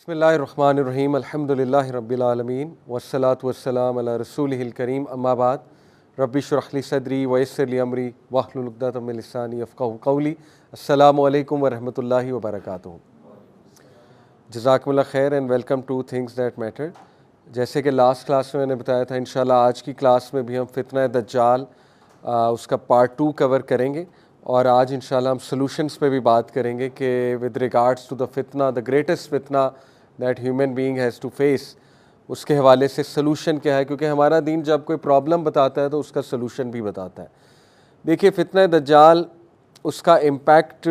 बिस्मिल्लाहिर्रहमानिर्रहीम अल्हम्दुलिल्लाहि रब्बिल आलमीन वस्सलातु वस्सलाम अला रसूलिहिल करीम अम्मा बाद रब्बि इश्रह ली सदरी व यस्सिर ली अमरी वहलुल उक़दतम मिन लिसानी यफ़क़हू क़ौली। अस्सलामु अलैकुम व रहमतुल्लाहि व बरकातुहू। जज़ाकुमुल्लाह खैर and welcome two things that matter. जैसे कि लास्ट क्लास में मैंने बताया था, इंशाल्लाह आज की क्लास में भी हम फितना दज्जाल उसका पार्ट 2 कवर करेंगे और आज इंशाल्लाह हम सॉल्यूशंस पे भी बात करेंगे कि विद रिगार्ड्स टू द फितना, द ग्रेटेस्ट फितना that human being has to face, उसके हवाले से सॉल्यूशन क्या है, क्योंकि हमारा दीन जब कोई प्रॉब्लम बताता है तो उसका सॉल्यूशन भी बताता है। देखिए, फितना दज्जाल, उसका इम्पैक्ट,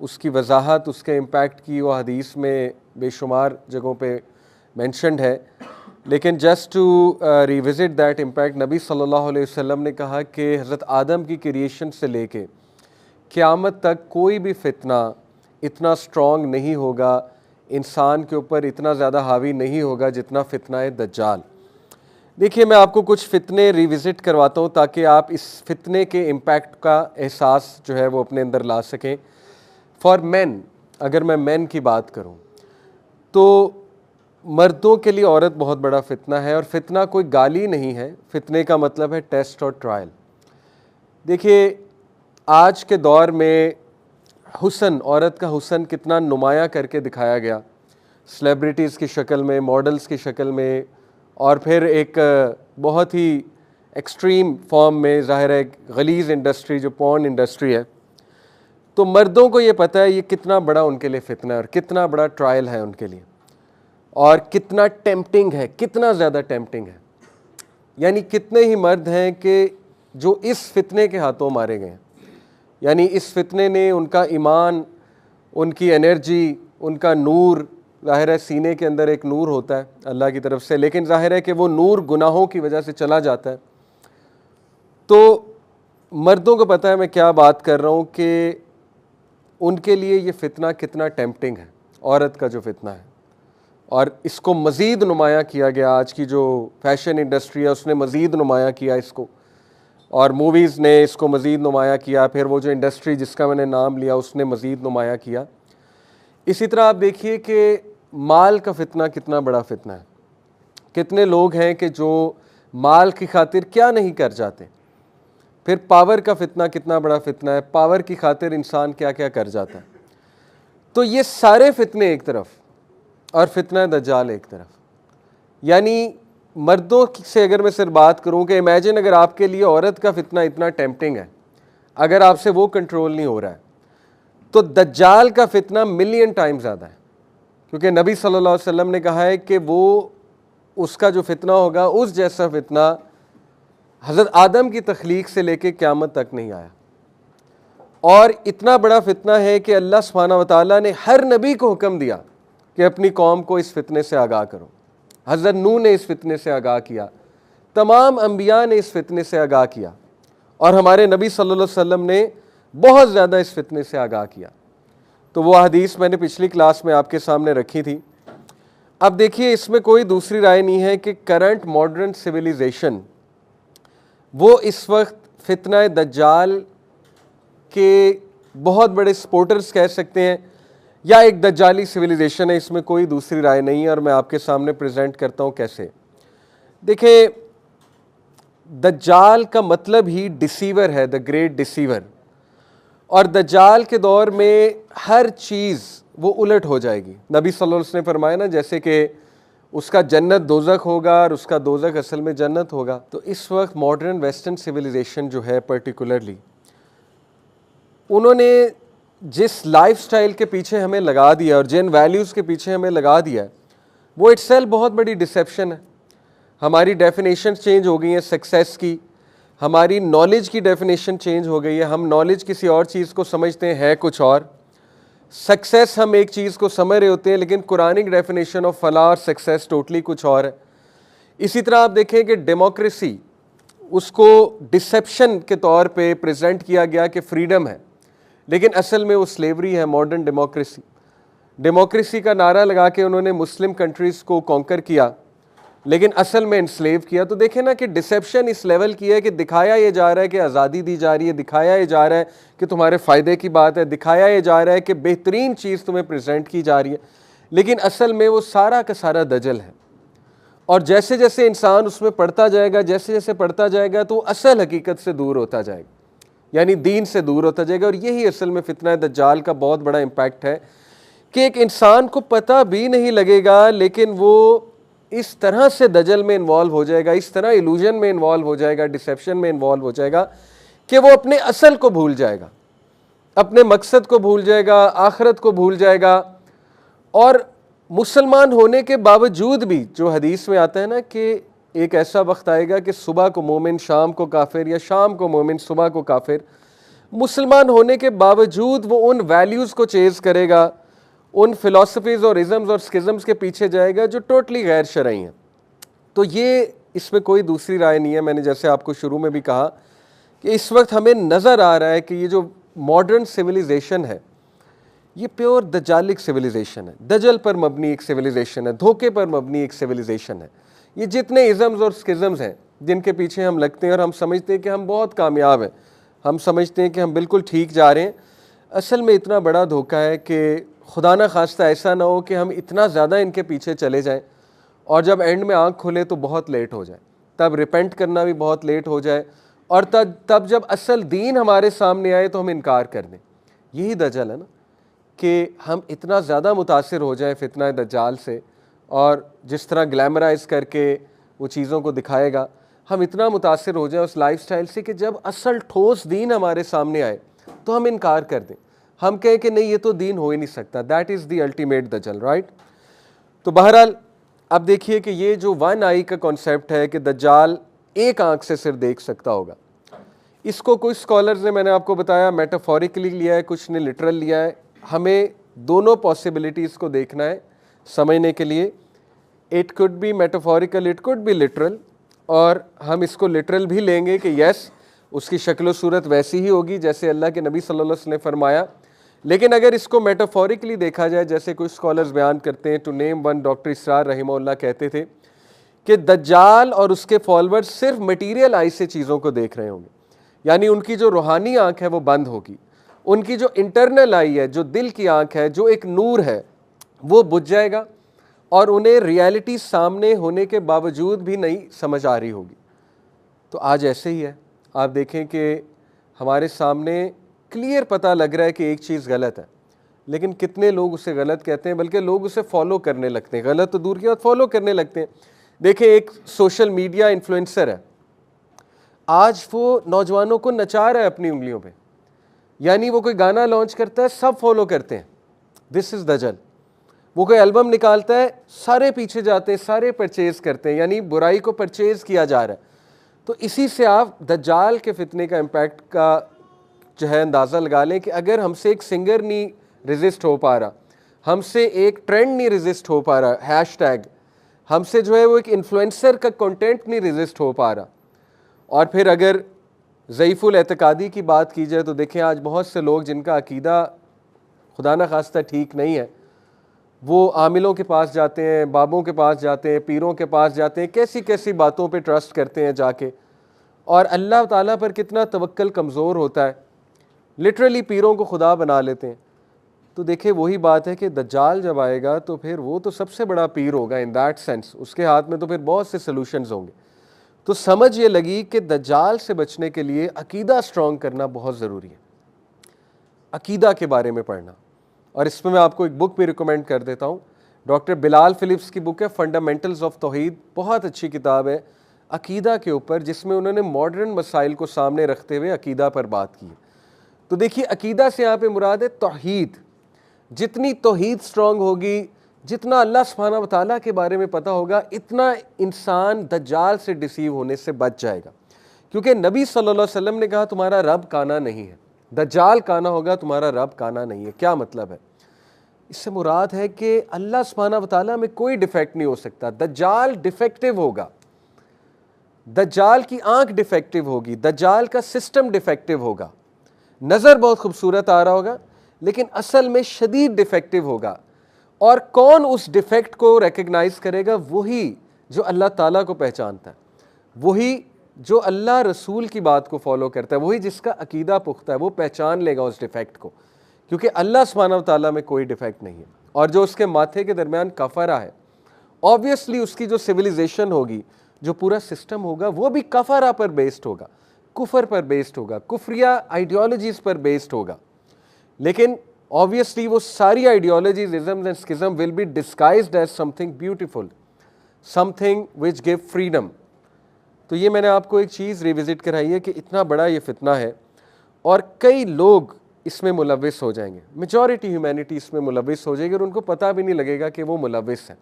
उसकी वजाहत, उसके इम्पैक्ट की वो हदीस में बेशुमार जगहों पे मेंशन्ड है, लेकिन just to revisit that impact, नबी सल्लल्लाहु अलैहि वसल्लम ने कहा कि हज़रत आदम की क्रिएशन से लेके क़यामत तक कोई भी फितना इतना स्ट्रॉन्ग नहीं होगा, इंसान के ऊपर इतना ज़्यादा हावी नहीं होगा जितना फितना दज्जाल। देखिए, मैं आपको कुछ फितने रिविज़िट करवाता हूँ ताकि आप इस फितने के इम्पैक्ट का एहसास जो है वो अपने अंदर ला सकें। फॉर मैन, अगर मैं मैन की बात करूँ तो मर्दों के लिए औरत बहुत बड़ा फितना है, और फितना कोई गाली नहीं है, फितने का मतलब है टेस्ट और ट्रायल। देखिए, आज के दौर में हुस्न, औरत का हुस्न कितना नुमाया करके दिखाया गया, सेलिब्रिटीज़ की शक्ल में, मॉडल्स की शक्ल में, और फिर एक बहुत ही एक्सट्रीम फॉर्म में, ज़ाहिर है गलीज़ इंडस्ट्री जो पॉर्न इंडस्ट्री है। तो मर्दों को ये पता है ये कितना बड़ा उनके लिए फितना है और कितना बड़ा ट्रायल है उनके लिए, और कितना टेम्पटिंग है, कितना ज़्यादा टेम्पटिंग है। यानी कितने ही मर्द हैं कि जो इस फितने के हाथों मारे गए हैं। यानी इस फितने ने उनका ईमान, उनकी एनर्जी, उनका नूर, ज़ाहिर है सीने के अंदर एक नूर होता है अल्लाह की तरफ से, लेकिन ज़ाहिर है कि वो नूर गुनाहों की वजह से चला जाता है। तो मर्दों को पता है मैं क्या बात कर रहा हूँ कि उनके लिए ये फितना कितना टेम्पटिंग है, औरत का जो फितना है। और इसको मज़ीद नुमाया किया गया, आज की जो फैशन इंडस्ट्री है उसने मज़ीद नुमाया किया इसको, और मूवीज़ ने इसको मज़ीद नुमाया किया, फिर वो जो इंडस्ट्री जिसका मैंने नाम लिया उसने मज़ीद नुमाया किया। इसी तरह आप देखिए कि माल का फितना कितना बड़ा फितना है। कितने लोग हैं कि जो माल की खातिर क्या नहीं कर जाते। फिर पावर का फितना कितना बड़ा फितना है, पावर की खातिर इंसान क्या क्या कर जाता है। तो ये सारे फितने एक तरफ और फितना दज्जाल एक तरफ। यानी मर्दों से अगर मैं सिर्फ बात करूं कि इमेजिन अगर आपके लिए औरत का फितना इतना टेम्पटिंग है, अगर आपसे वो कंट्रोल नहीं हो रहा है, तो दज्जाल का फितना मिलियन टाइम ज़्यादा है। क्योंकि नबी सल्लल्लाहु अलैहि वसल्लम ने कहा है कि वो, उसका जो फितना होगा उस जैसा फितना हज़रत आदम की तख्लीक से लेके क़यामत तक नहीं आया। और इतना बड़ा फितना है कि अल्लाह सुब्हानहू व तआला ने हर नबी को हुक्म दिया कि अपनी कौम को इस फितने से आगाह करो। हज़रत नूह ने इस फितने से आगाह किया, तमाम अंबिया ने इस फितने से आगाह किया, और हमारे नबी सल्लल्लाहु अलैहि वसल्लम ने बहुत ज़्यादा इस फितने से आगाह किया। तो वो हदीस मैंने पिछली क्लास में आपके सामने रखी थी। अब देखिए, इसमें कोई दूसरी राय नहीं है कि करंट मॉडर्न सिविलाइजेशन वो इस वक्त फितना दज्जाल के बहुत बड़े सपोर्टर्स कह सकते हैं, या एक दज्जाली सिविलाइजेशन है, इसमें कोई दूसरी राय नहीं है। और मैं आपके सामने प्रेजेंट करता हूँ कैसे। देखिए, दज्जाल का मतलब ही डिसीवर है, द ग्रेट डिसीवर। और दज्जाल के दौर में हर चीज़ वो उलट हो जाएगी। नबी सल्लल्लाहु अलैहि वसल्लम ने फरमाया ना, जैसे कि उसका जन्नत दोज़ख होगा और उसका दोज़ख असल में जन्नत होगा। तो इस वक्त मॉडर्न वेस्टर्न सिविलाइजेशन जो है पर्टिकुलरली, उन्होंने जिस लाइफस्टाइल के पीछे हमें लगा दिया और जिन वैल्यूज़ के पीछे हमें लगा दिया है, वो इटसेल्फ बहुत बड़ी डिसेप्शन है। हमारी डेफिनेशन चेंज हो गई है सक्सेस की, हमारी नॉलेज की डेफिनेशन चेंज हो गई है। हम नॉलेज किसी और चीज़ को समझते हैं कुछ और, सक्सेस हम एक चीज़ को समझ रहे होते हैं, लेकिन कुरानिक डेफिनेशन ऑफ फलाह और सक्सेस टोटली कुछ और है। इसी तरह आप देखें कि डेमोक्रेसी, उसको डिसेप्शन के तौर पे प्रेजेंट किया गया कि फ्रीडम है, लेकिन असल में वो स्लेवरी है। मॉडर्न डेमोक्रेसी, डेमोक्रेसी का नारा लगा के उन्होंने मुस्लिम कंट्रीज़ को कॉन्कर किया, लेकिन असल में इनस्लेव किया। तो देखें ना कि डिसेप्शन इस लेवल की है कि दिखाया ये जा रहा है कि आज़ादी दी जा रही है, दिखाया ये जा रहा है कि तुम्हारे फ़ायदे की बात है, दिखाया ये जा रहा है कि बेहतरीन चीज़ तुम्हें प्रेजेंट की जा रही है, लेकिन असल में वो सारा का सारा दजल है। और जैसे जैसे इंसान उसमें पढ़ता जाएगा, जैसे जैसे पढ़ता जाएगा, तो असल हकीकत से दूर होता जाएगा, यानी दीन से दूर होता जाएगा। और यही असल में फितना दज्जाल का बहुत बड़ा इम्पैक्ट है कि एक इंसान को पता भी नहीं लगेगा, लेकिन वो इस तरह से दजल में इन्वॉल्व हो जाएगा, इस तरह इल्यूजन में इन्वॉल्व हो जाएगा, डिसेप्शन में इन्वॉल्व हो जाएगा कि वो अपने असल को भूल जाएगा, अपने मकसद को भूल जाएगा, आखिरत को भूल जाएगा। और मुसलमान होने के बावजूद भी, जो हदीस में आता है ना कि एक ऐसा वक्त आएगा कि सुबह को मोमिन शाम को काफिर, या शाम को मोमिन सुबह को काफिर, मुसलमान होने के बावजूद वो उन वैल्यूज़ को चेज़ करेगा, उन फ़िलासफ़ीज़ और इज़म्स और स्किज़म्स के पीछे जाएगा जो टोटली गैर शरई हैं। तो ये, इसमें कोई दूसरी राय नहीं है। मैंने जैसे आपको शुरू में भी कहा कि इस वक्त हमें नज़र आ रहा है कि ये जो मॉडर्न सिविलाइजेशन है, ये प्योर दजालिक सिविलाइजेशन है, दजल पर मबनी एक सिविलाइजेशन है, धोखे पर मबनी एक सिविलाइजेशन है। ये जितने इज़म्स और स्किज़म्स हैं जिनके पीछे हम लगते हैं और हम समझते हैं कि हम बहुत कामयाब हैं, हम समझते हैं कि हम बिल्कुल ठीक जा रहे हैं, असल में इतना बड़ा धोखा है कि खुदा ना खास्ता ऐसा ना हो कि हम इतना ज़्यादा इनके पीछे चले जाएं और जब एंड में आँख खुले तो बहुत लेट हो जाए, तब रिपेंट करना भी बहुत लेट हो जाए, और तब जब असल दीन हमारे सामने आए तो हम इनकार कर दें। यही दजल है ना, कि हम इतना ज़्यादा मुतासिर हो जाएं फितना दज्जाल से, और जिस तरह ग्लैमराइज करके वो चीज़ों को दिखाएगा, हम इतना मुतासिर हो जाएं उस लाइफस्टाइल से कि जब असल ठोस दीन हमारे सामने आए तो हम इनकार कर दें, हम कहें कि नहीं ये तो दीन हो ही नहीं सकता। दैट इज़ द अल्टीमेट दजल, राइट। तो बहरहाल अब देखिए कि ये जो वन आई का कॉन्सेप्ट है कि दज्जाल एक आंख से सिर्फ देख सकता होगा, इसको कुछ स्कॉलर्स ने, मैंने आपको बताया, मेटाफोरिकली लिया है, कुछ ने लिटरल लिया है। हमें दोनों पॉसिबिलिटीज़ को देखना है समझने के लिए। It could be metaphorical, it could be literal, और हम इसको लिटरल भी लेंगे कि यस उसकी शक्ल सूरत वैसी ही होगी जैसे अल्लाह के नबी सल्लल्लाहु अलैहि वसल्लम ने फरमाया। लेकिन अगर इसको मेटाफोरिकली देखा जाए, जैसे कुछ स्कॉलर्स बयान करते हैं, टू नेम वन, डॉक्टर इसरार रहीमहुल्लाह कहते थे कि दज्जाल और उसके फॉलोअर्स सिर्फ मटीरियल आई से चीज़ों को देख रहे होंगे, यानी उनकी जो रूहानी आंख है वो बंद होगी, उनकी जो इंटरनल आई है, जो दिल की आंख है, जो एक नूर है, वो बुझ जाएगा और उन्हें रियलिटी सामने होने के बावजूद भी नहीं समझ आ रही होगी। तो आज ऐसे ही है, आप देखें कि हमारे सामने क्लियर पता लग रहा है कि एक चीज़ गलत है, लेकिन कितने लोग उसे गलत कहते हैं, बल्कि लोग उसे फॉलो करने लगते हैं, गलत तो दूर की बात, फॉलो करने लगते हैं। देखें, एक सोशल मीडिया इन्फ्लुएंसर है, आज वो नौजवानों को नचा रहा है अपनी उंगलियों पे, यानी वो कोई गाना लॉन्च करता है, सब फॉलो करते हैं, दिस इज़ दजल। वो कोई एल्बम निकालता है, सारे पीछे जाते हैं, सारे परचेज़ करते हैं, यानी बुराई को परचेज़ किया जा रहा है। तो इसी से आप दज्जाल के फितने का इम्पैक्ट का जो है अंदाज़ा लगा लें कि अगर हमसे एक सिंगर नहीं रेजिस्ट हो पा रहा, हमसे एक ट्रेंड नहीं रेजिस्ट हो पा रहा, हैशटैग, हमसे जो है वो एक इन्फ्लुएंसर का कंटेंट नहीं रेजिस्ट हो पा रहा, और फिर अगर ज़ईफ़ुल एतकादी की बात की जाए तो देखें आज बहुत से लोग जिनका अकीदा खुदा न खास्ता ठीक नहीं है, वो आमिलों के पास जाते हैं, बाबों के पास जाते हैं, पीरों के पास जाते हैं, कैसी कैसी बातों पे ट्रस्ट करते हैं जाके, और अल्लाह ताला पर कितना तवक्कल कमज़ोर होता है, लिटरली पीरों को खुदा बना लेते हैं। तो देखिए वही बात है कि दज्जाल जब आएगा तो फिर वो तो सबसे बड़ा पीर होगा इन दैट सेंस, उसके हाथ में तो फिर बहुत से सलूशंस होंगे। तो समझ ये लगी कि दज्जाल से बचने के लिए अकीदा स्ट्रॉन्ग करना बहुत ज़रूरी है, अकीदा के बारे में पढ़ना। और इसमें मैं आपको एक बुक भी रिकमेंड कर देता हूँ, डॉक्टर बिलाल फिलिप्स की बुक है फंडामेंटल्स ऑफ तौहीद, बहुत अच्छी किताब है अकीदा के ऊपर, जिसमें उन्होंने मॉडर्न मसाइल को सामने रखते हुए अकीदा पर बात की है। तो देखिए अकीदा से यहाँ पे मुराद है तौहीद। जितनी तौहीद स्ट्रॉन्ग होगी, जितना अल्लाह सुब्हानहू व तआला के बारे में पता होगा, इतना इंसान दज्जाल से डिसीव होने से बच जाएगा। क्योंकि नबी सल्लल्लाहु अलैहि वसल्लम ने कहा तुम्हारा रब काना नहीं है, दज्जाल काना होगा, तुम्हारा रब काना नहीं है। क्या मतलब है? इससे मुराद है कि अल्लाह सुब्हानहू व तआला में कोई डिफेक्ट नहीं हो सकता, दज्जाल डिफेक्टिव होगा, दज्जाल की आंख डिफेक्टिव होगी, दज्जाल का सिस्टम डिफेक्टिव होगा, नज़र बहुत खूबसूरत आ रहा होगा लेकिन असल में शदीद डिफेक्टिव होगा। और कौन उस डिफेक्ट को रिकग्नाइज करेगा? वही जो अल्लाह ताला को पहचानता है, वही जो अल्लाह रसूल की बात को फॉलो करता है, वही जिसका अकीदा पुख्ता है, वो पहचान लेगा उस डिफेक्ट को, क्योंकि अल्लाह सुब्हानहू व तआला में कोई डिफेक्ट नहीं है। और जो उसके माथे के दरमियान कफरा है, ऑब्वियसली उसकी जो सिविलाइजेशन होगी, जो पूरा सिस्टम होगा, वो भी कफरा पर बेस्ड होगा, कुफर पर बेस्ड होगा, कुफरिया आइडियोलॉजीज पर बेस्ड होगा। लेकिन ऑब्वियसली वो सारी ideologies, isms and schism will be disguised as something beautiful, something which give freedom. तो ये मैंने आपको एक चीज़ रिविजिट कराई है कि इतना बड़ा ये फितना है और कई लोग इसमें मुलविस हो जाएंगे, मेजॉरिटी ह्यूमैनिटी इसमें मुलविस हो जाएगी और उनको पता भी नहीं लगेगा कि वो मुलविस हैं।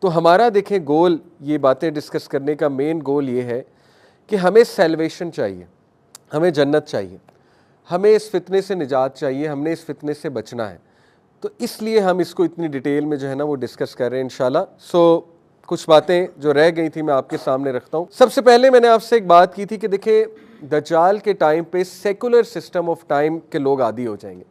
तो हमारा देखें गोल, ये बातें डिस्कस करने का मेन गोल ये है कि हमें सैल्वेशन चाहिए, हमें जन्नत चाहिए, हमें इस फितने से निजात चाहिए, हमने इस फितने से बचना है। तो इसलिए हम इसको इतनी डिटेल में जो है ना वो डिस्कस कर रहे हैं इंशाल्लाह। सो कुछ बातें जो रह गई थी मैं आपके सामने रखता हूँ। सबसे पहले मैंने आपसे एक बात की थी कि देखिए दज्जाल के टाइम पे सेकुलर सिस्टम ऑफ टाइम के लोग आदी हो जाएंगे,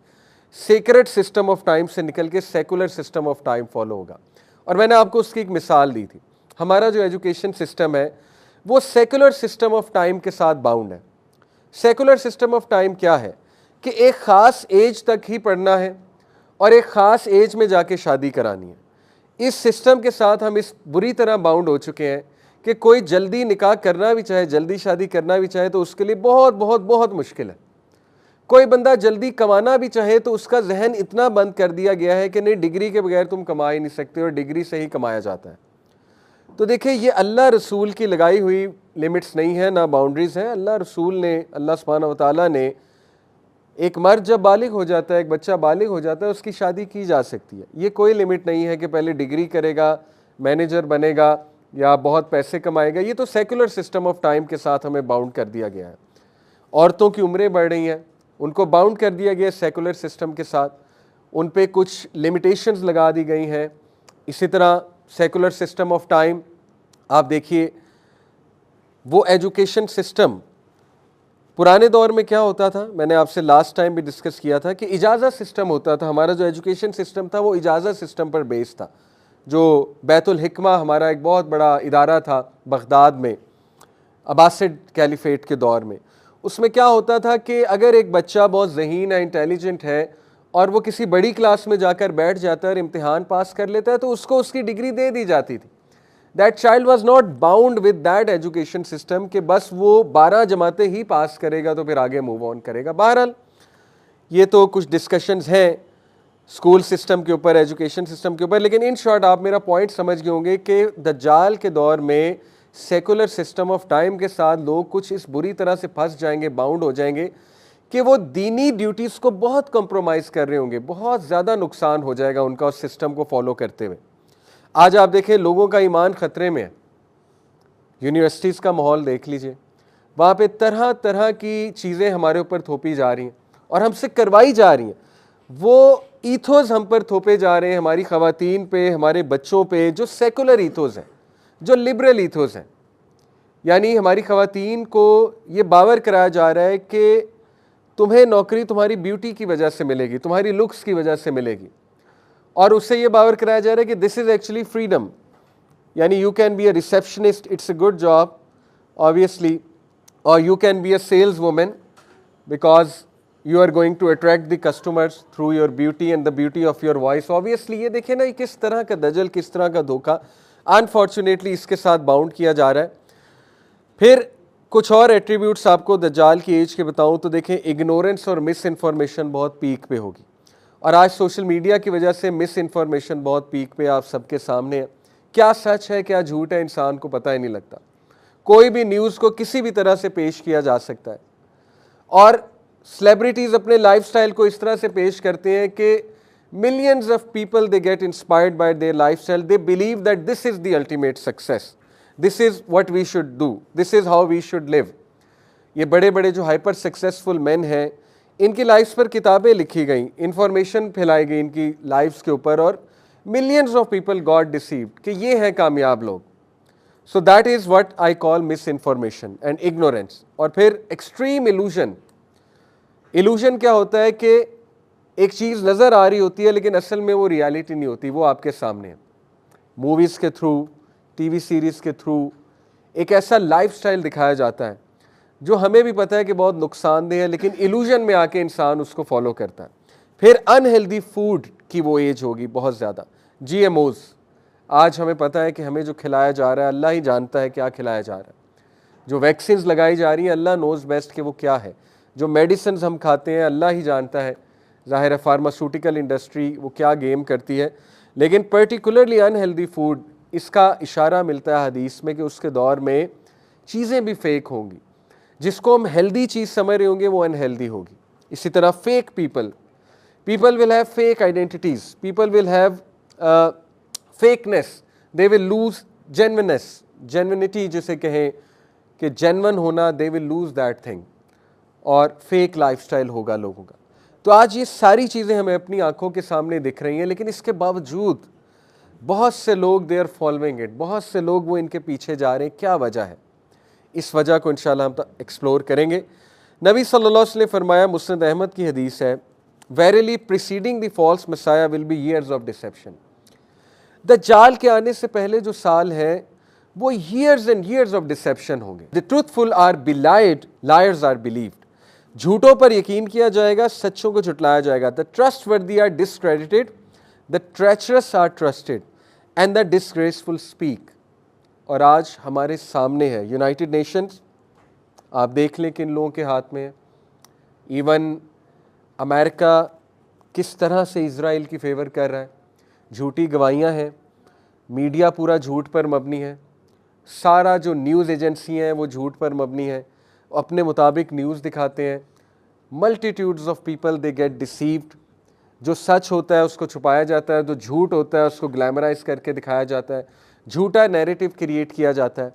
सेक्रेट सिस्टम ऑफ टाइम से निकल के secular system of time follow होगा। और मैंने आपको उसकी एक मिसाल दी थी, हमारा जो एजुकेशन सिस्टम है वो सेकुलर सिस्टम ऑफ टाइम के साथ बाउंड है। सेकुलर सिस्टम ऑफ टाइम क्या है कि एक ख़ास एज तक ही पढ़ना है और एक ख़ास एज में जाके शादी करानी है। इस सिस्टम के साथ हम इस बुरी तरह बाउंड हो चुके हैं कि कोई जल्दी निकाह करना भी चाहे, जल्दी शादी करना भी चाहे तो उसके लिए बहुत बहुत बहुत मुश्किल है। कोई बंदा जल्दी कमाना भी चाहे तो उसका जहन इतना बंद कर दिया गया है कि नहीं, डिग्री के बगैर तुम कमा ही नहीं सकते और डिग्री से ही कमाया जाता है। तो देखिए ये अल्लाह रसूल की लगाई हुई लिमिट्स नहीं है, ना बाउंड्रीज़ हैं। अल्लाह रसूल ने, अल्लाह सुब्हानहू व तआला ने, एक मर्द जब बालिग हो जाता है, एक बच्चा बालिग हो जाता है, उसकी शादी की जा सकती है। ये कोई लिमिट नहीं है कि पहले डिग्री करेगा, मैनेजर बनेगा या बहुत पैसे कमाएगा। ये तो सेकुलर सिस्टम ऑफ टाइम के साथ हमें बाउंड कर दिया गया है। औरतों की उम्रें बढ़ रही हैं, उनको बाउंड कर दिया गया सेकुलर सिस्टम के साथ, उन पे कुछ लिमिटेशंस लगा दी गई हैं। इसी तरह सेकुलर सिस्टम ऑफ टाइम आप देखिए, वो एजुकेशन सिस्टम पुराने दौर में क्या होता था, मैंने आपसे लास्ट टाइम भी डिस्कस किया था कि इजाज़त सिस्टम होता था। हमारा जो एजुकेशन सिस्टम था वो इजाज़त सिस्टम पर बेस्ड था। जो बैतुल हिकमा हमारा एक बहुत बड़ा इदारा था बगदाद में, अब्बासिड कैलिफेट के दौर में, उसमें क्या होता था कि अगर एक बच्चा बहुत ज़हीन है, इंटेलिजेंट है और वो किसी बड़ी क्लास में जाकर बैठ जाता है और इम्तिहान पास कर लेता है तो उसको उसकी डिग्री दे दी जाती थी। That child was not bound with that education system कि बस वो 12 जमातें ही पास करेगा तो फिर आगे मूव ऑन करेगा। बहरहाल ये तो कुछ डिस्कशंस हैं स्कूल सिस्टम के ऊपर, एजुकेशन सिस्टम के ऊपर, लेकिन इन शॉर्ट आप मेरा पॉइंट समझ गए होंगे कि दज्जाल के दौर में सेकुलर सिस्टम ऑफ टाइम के साथ लोग कुछ इस बुरी तरह से फंस जाएंगे, बाउंड हो जाएंगे कि वो दीनी ड्यूटीज़ को बहुत कंप्रोमाइज़ कर रहे होंगे, बहुत ज़्यादा नुकसान हो जाएगा उनका उस सिस्टम को फॉलो करते हुए। आज आप देखें लोगों का ईमान ख़तरे में है। यूनिवर्सिटीज़ का माहौल देख लीजिए, वहाँ पे तरह तरह की चीज़ें हमारे ऊपर थोपी जा रही हैं और हमसे करवाई जा रही हैं। वो ईथोज़ हम पर थोपे जा रहे हैं, हमारी ख़वातीन पे, हमारे बच्चों पे, जो सेकुलर ईथोज़ हैं, जो लिबरल ईथोज़ हैं। यानी हमारी ख़वातीन को ये बावर कराया जा रहा है कि तुम्हें नौकरी तुम्हारी ब्यूटी की वजह से मिलेगी, तुम्हारी लुक्स की वजह से मिलेगी, और उससे ये बावर कराया जा रहा है कि दिस इज़ एक्चुअली फ्रीडम। यानी you can be a receptionist, it's a good job obviously, और you can be a sales women because you are going to attract the customers through your beauty and the beauty of your voice. Obviously ये देखें ना किस तरह का दजल, किस तरह का धोखा अनफॉर्चुनेटली इसके साथ बाउंड किया जा रहा है। फिर कुछ और एट्रीब्यूट्स आपको दज्जाल की एज के बताऊं तो देखें, इग्नोरेंस और मिस इन्फॉर्मेशन बहुत पीक पे होगी, और आज सोशल मीडिया की वजह से मिस इन्फॉर्मेशन बहुत पीक पे आप सबके सामने है। क्या सच है क्या झूठ है इंसान को पता ही नहीं लगता। कोई भी न्यूज़ को किसी भी तरह से पेश किया जा सकता है, और सेलिब्रिटीज़ अपने लाइफस्टाइल को इस तरह से पेश करते हैं कि millions of people they get inspired by their lifestyle, they believe that this is the ultimate success, this is what we should do, this is how we should live. ये बड़े बड़े जो हाइपर सक्सेसफुल मैन हैं, इनकी lives पर किताबें लिखी गई, इंफॉर्मेशन फैलाई गई इनकी लाइफ्स के ऊपर, और millions of people got deceived कि ये हैं कामयाब लोग। So that is what I call miss information and ignorance. और फिर एक्सट्रीम इल्यूजन। इल्यूजन क्या होता है कि एक चीज़ नज़र आ रही होती है लेकिन असल में वो रियलिटी नहीं होती, वो आपके सामने है। मूवीज़ के थ्रू, टीवी सीरीज़ के थ्रू एक ऐसा लाइफस्टाइल दिखाया जाता है जो हमें भी पता है कि बहुत नुकसानदेह है, लेकिन इल्यूजन में आके इंसान उसको फॉलो करता है। फिर अनहेल्दी फूड की वो एज होगी बहुत ज़्यादा। GMOs, आज हमें पता है कि हमें जो खिलाया जा रहा है अल्लाह ही जानता है क्या खिलाया जा रहा है। जो वैक्सीन्स लगाई जा रही हैं अल्लाह नोज़ बेस्ट कि वो क्या है। जो मेडिसिन हम खाते हैं अल्लाह ही जानता है, ज़ाहिर है फार्मास्यूटिकल इंडस्ट्री वो क्या गेम करती है। लेकिन पर्टिकुलरली अनहेल्दी फूड, इसका इशारा मिलता है हदीस में कि उसके दौर में चीज़ें भी फेक होंगी। जिसको हम हेल्दी चीज़ समझ रहे होंगे वो अनहेल्दी होगी। इसी तरह fake people will have fake identities, people will have fakeness, they will lose genuinity जिसे कहें कि genuine होना, they will lose that thing, और फेक लाइफस्टाइल होगा लोगों का। तो आज ये सारी चीज़ें हमें अपनी आंखों के सामने दिख रही हैं, लेकिन इसके बावजूद बहुत से लोग दे आर फॉलोइंग इट, बहुत से लोग वो इनके पीछे जा रहे हैं। क्या वजह है? इस वजह को इंशाल्लाह हम एक्सप्लोर करेंगे। नबी सल्लल्लाहु अलैहि वसल्लम ने फरमाया, मुस्नद अहमद की हदीस है, verily preceding the false messiah will be years of deception. दज्जाल के आने से पहले जो साल है वो years and years of deception होंगे। The truthful are belied, liars are believed. झूठों पर यकीन किया जाएगा, सच्चों को झुटलाया जाएगा। The trustworthy are discredited, the treacherous are trusted and the disgraceful speak. और आज हमारे सामने है यूनाइटेड नेशंस, आप देख लें किन लोगों के हाथ में है। इवन अमेरिका किस तरह से इज़राइल की फेवर कर रहा है, झूठी गवाहियाँ हैं, मीडिया पूरा झूठ पर मबनी है, सारा जो न्यूज़ एजेंसी हैं वो झूठ पर मबनी है, अपने मुताबिक न्यूज़ दिखाते हैं। Multitudes of people they gate deceived. जो सच होता है उसको छुपाया जाता है, जो झूठ होता है उसको ग्लैमराइज करके दिखाया जाता है, झूठा नैरेटिव क्रिएट किया जाता है।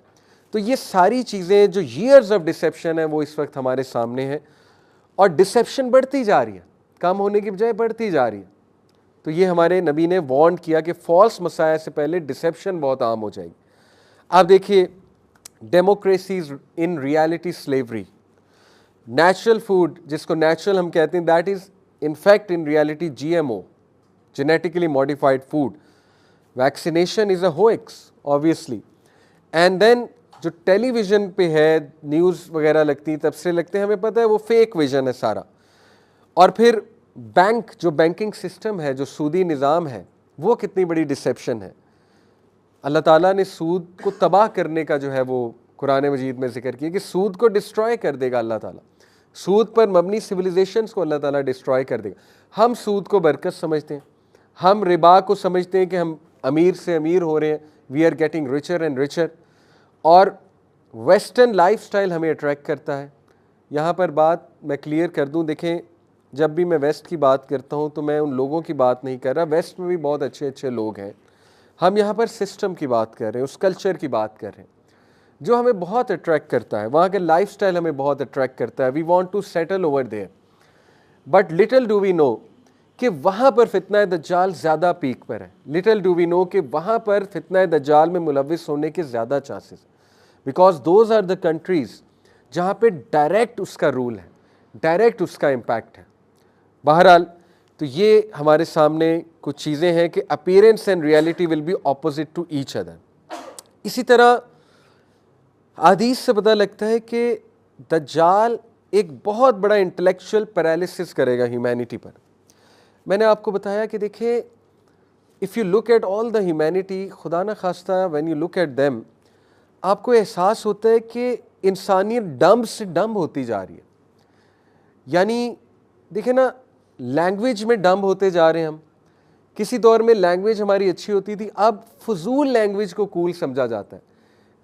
तो ये सारी चीज़ें जो ईयर्स ऑफ डिसेप्शन है वो इस वक्त हमारे सामने है, और डिसेप्शन बढ़ती जा रही है, कम होने की बजाय बढ़ती जा रही है। तो ये हमारे नबी ने वार्न किया कि फॉल्स मसाया से पहले डिसेप्शन बहुत आम हो जाएगी। आप देखिए, democracies in reality slavery. Natural food जिसको नेचुरल हम कहते हैं, that is in fact in reality GMO, genetically modified food. Vaccination is a hoax obviously. And then जो टेलीविज़न पे है, न्यूज़ वगैरह लगती हैं, तब से लगते हैं, हमें पता है वो फेक विजन है सारा। और फिर बैंक, जो बैंकिंग सिस्टम है, जो सूदी निज़ाम है, वो कितनी बड़ी डिसेप्शन है। अल्लाह ताला ने सूद को तबाह करने का जो है वो कुरान मजीद में जिक्र किया कि सूद को डिस्ट्रॉय कर देगा अल्लाह ताला। सूद पर मबनी सिविलाइजेशंस को अल्लाह ताला डिस्ट्रॉय कर देगा। हम सूद को बरकत समझते हैं, हम रिबा को समझते हैं कि हम अमीर से अमीर हो रहे हैं, we are getting richer and richer, और वेस्टर्न लाइफस्टाइल हमें अट्रैक्ट करता है। यहाँ पर बात मैं क्लियर कर दूँ, देखें, जब भी मैं वेस्ट की बात करता हूँ तो मैं उन लोगों की बात नहीं कर रहा, वेस्ट में भी बहुत अच्छे अच्छे लोग हैं। हम यहाँ पर सिस्टम की बात कर रहे हैं, उस कल्चर की बात कर रहे हैं जो हमें बहुत अट्रैक्ट करता है, वहाँ का लाइफस्टाइल हमें बहुत अट्रैक्ट करता है। We want to settle over there, but little do we know कि वहाँ पर फितना दज्जाल ज़्यादा पीक पर है। लिटिल डू वी नो कि वहाँ पर फितना दज्जाल में मुलविस होने के ज़्यादा chances, because those are the countries जहाँ पे डायरेक्ट उसका रूल है, डायरेक्ट उसका इम्पैक्ट है। बहरहाल, तो ये हमारे सामने कुछ चीज़ें हैं कि appearance and reality will be opposite to each other. इसी तरह हदीस से पता लगता है कि दज्जाल एक बहुत बड़ा इंटेलेक्चुअल पैरालिसिस करेगा ह्यूमैनिटी पर। मैंने आपको बताया कि देखिए, if you look at all the humanity, खुदा न खास्ता when you look at them, आपको एहसास होता है कि इंसानियत डम्ब से डम्ब होती जा रही है। यानी देखिए ना, लैंग्वेज में डम्ब होते जा रहे हैं हम। किसी दौर में लैंग्वेज हमारी अच्छी होती थी, अब फजूल लैंग्वेज को कूल समझा जाता है।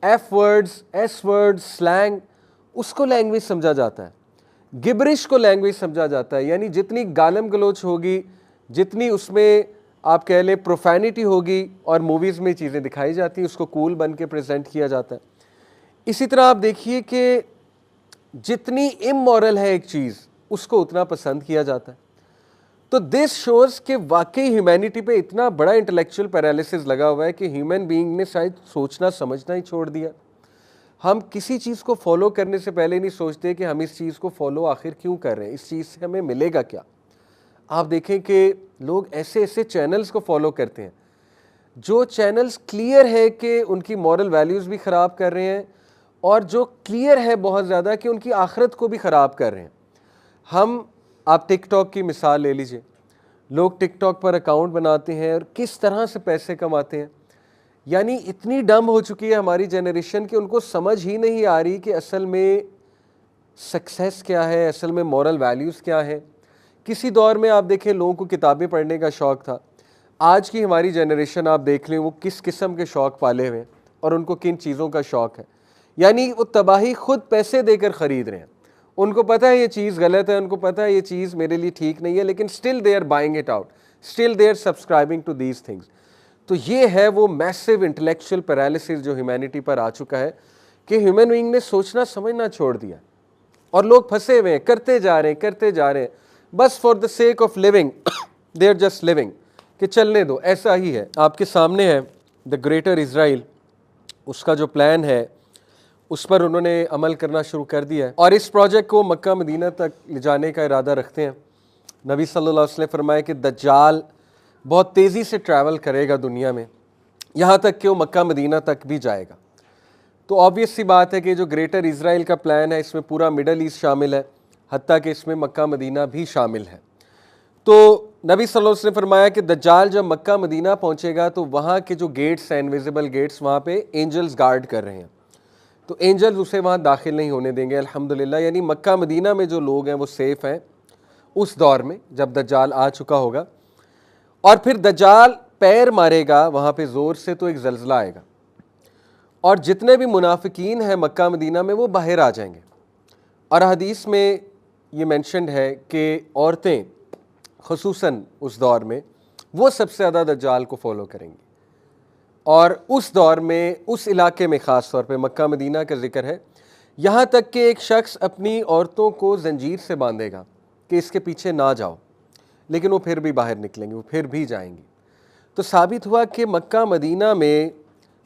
F words, S words, slang, उसको लैंग्वेज समझा जाता है। गिबरिश को लैंग्वेज समझा जाता है। यानी जितनी गालम गलोच होगी, जितनी उसमें आप कह लें प्रोफैनिटी होगी, और मूवीज़ में चीज़ें दिखाई जाती हैं, उसको कूल बन के प्रेजेंट किया जाता है। इसी तरह आप देखिए कि जितनी इमोरल है एक चीज़, उसको उतना पसंद किया जाता है। तो दिस शोज़ कि वाकई ह्यूमैनिटी पे इतना बड़ा इंटेलेक्चुअल पैरालिसिस लगा हुआ है कि ह्यूमन बीइंग ने शायद सोचना समझना ही छोड़ दिया। हम किसी चीज़ को फॉलो करने से पहले नहीं सोचते कि हम इस चीज़ को फॉलो आखिर क्यों कर रहे हैं, इस चीज़ से हमें मिलेगा क्या। आप देखें कि लोग ऐसे ऐसे चैनल्स को फॉलो करते हैं जो चैनल्स क्लियर है कि उनकी मॉरल वैल्यूज़ भी ख़राब कर रहे हैं, और जो क्लियर है बहुत ज़्यादा कि उनकी आखिरत को भी ख़राब कर रहे हैं। आप टिकटॉक की मिसाल ले लीजिए। लोग टिकटॉक पर अकाउंट बनाते हैं और किस तरह से पैसे कमाते हैं। यानी इतनी डम हो चुकी है हमारी जनरेशन कि उनको समझ ही नहीं आ रही कि असल में सक्सेस क्या है, असल में मॉरल वैल्यूज़ क्या है। किसी दौर में आप देखें लोगों को किताबें पढ़ने का शौक़ था, आज की हमारी जनरेशन आप देख लें वो किस किस्म के शौक़ पाले हुए हैं और उनको किन चीज़ों का शौक़ है। यानी वो तबाही खुद पैसे देकर ख़रीद रहे हैं। उनको पता है ये चीज़ गलत है, उनको पता है ये चीज़ मेरे लिए ठीक नहीं है, लेकिन still they are buying it out, still they are subscribing to these things. तो ये है वो मैसिव इंटेलेक्चुअल पैरालिसिस जो ह्यूमैनिटी पर आ चुका है कि ह्यूमन बीइंग ने सोचना समझना छोड़ दिया और लोग फंसे हुए हैं, करते जा रहे हैं बस for the sake of living. They are just living कि चलने दो, ऐसा ही है। आपके सामने है द ग्रेटर इज़राइल, उसका जो प्लान है उस पर उन्होंने अमल करना शुरू कर दिया है और इस प्रोजेक्ट को मक्का मदीना तक ले जाने का इरादा रखते हैं। नबी सल्लल्लाहु अलैहि वसल्लम ने फरमाया कि दज्जाल बहुत तेज़ी से ट्रैवल करेगा दुनिया में, यहाँ तक कि वो मक्का मदीना तक भी जाएगा। तो ऑब्वियस सी बात है कि जो ग्रेटर इज़राइल का प्लान है इसमें पूरा मिडल ईस्ट शामिल है, हत्ता कि इसमें मक्का मदीना भी शामिल है। तो नबी सल्लल्लाहु अलैहि वसल्लम ने फरमाया कि दज्जाल जब मक्का मदीना पहुँचेगा तो वहाँ के जो गेट्स हैं, इनविजिबल गेट्स, वहाँ पे एंजल्स गार्ड कर रहे हैं, तो एंजल्स उसे वहाँ दाखिल नहीं होने देंगे अल्हम्दुलिल्लाह। यानी मक्का मदीना में जो लोग हैं वो सेफ़ हैं उस दौर में जब दज्जाल आ चुका होगा। और फिर दज्जाल पैर मारेगा वहाँ पे ज़ोर से तो एक ज़ल्ज़ला आएगा और जितने भी मुनाफिकीन हैं मक्का मदीना में वो बाहर आ जाएंगे। और हदीस में ये मेंशन्ड है कि औरतें ख़ुसूसन उस दौर में वो सबसे ज़्यादा दज्जाल को फॉलो करेंगी और उस दौर में उस इलाके में ख़ास तौर पे मक्का मदीना का ज़िक्र है, यहाँ तक कि एक शख्स अपनी औरतों को जंजीर से बांधेगा कि इसके पीछे ना जाओ, लेकिन वो फिर भी बाहर निकलेंगी, वो फिर भी जाएंगी। तो साबित हुआ कि मक्का मदीना में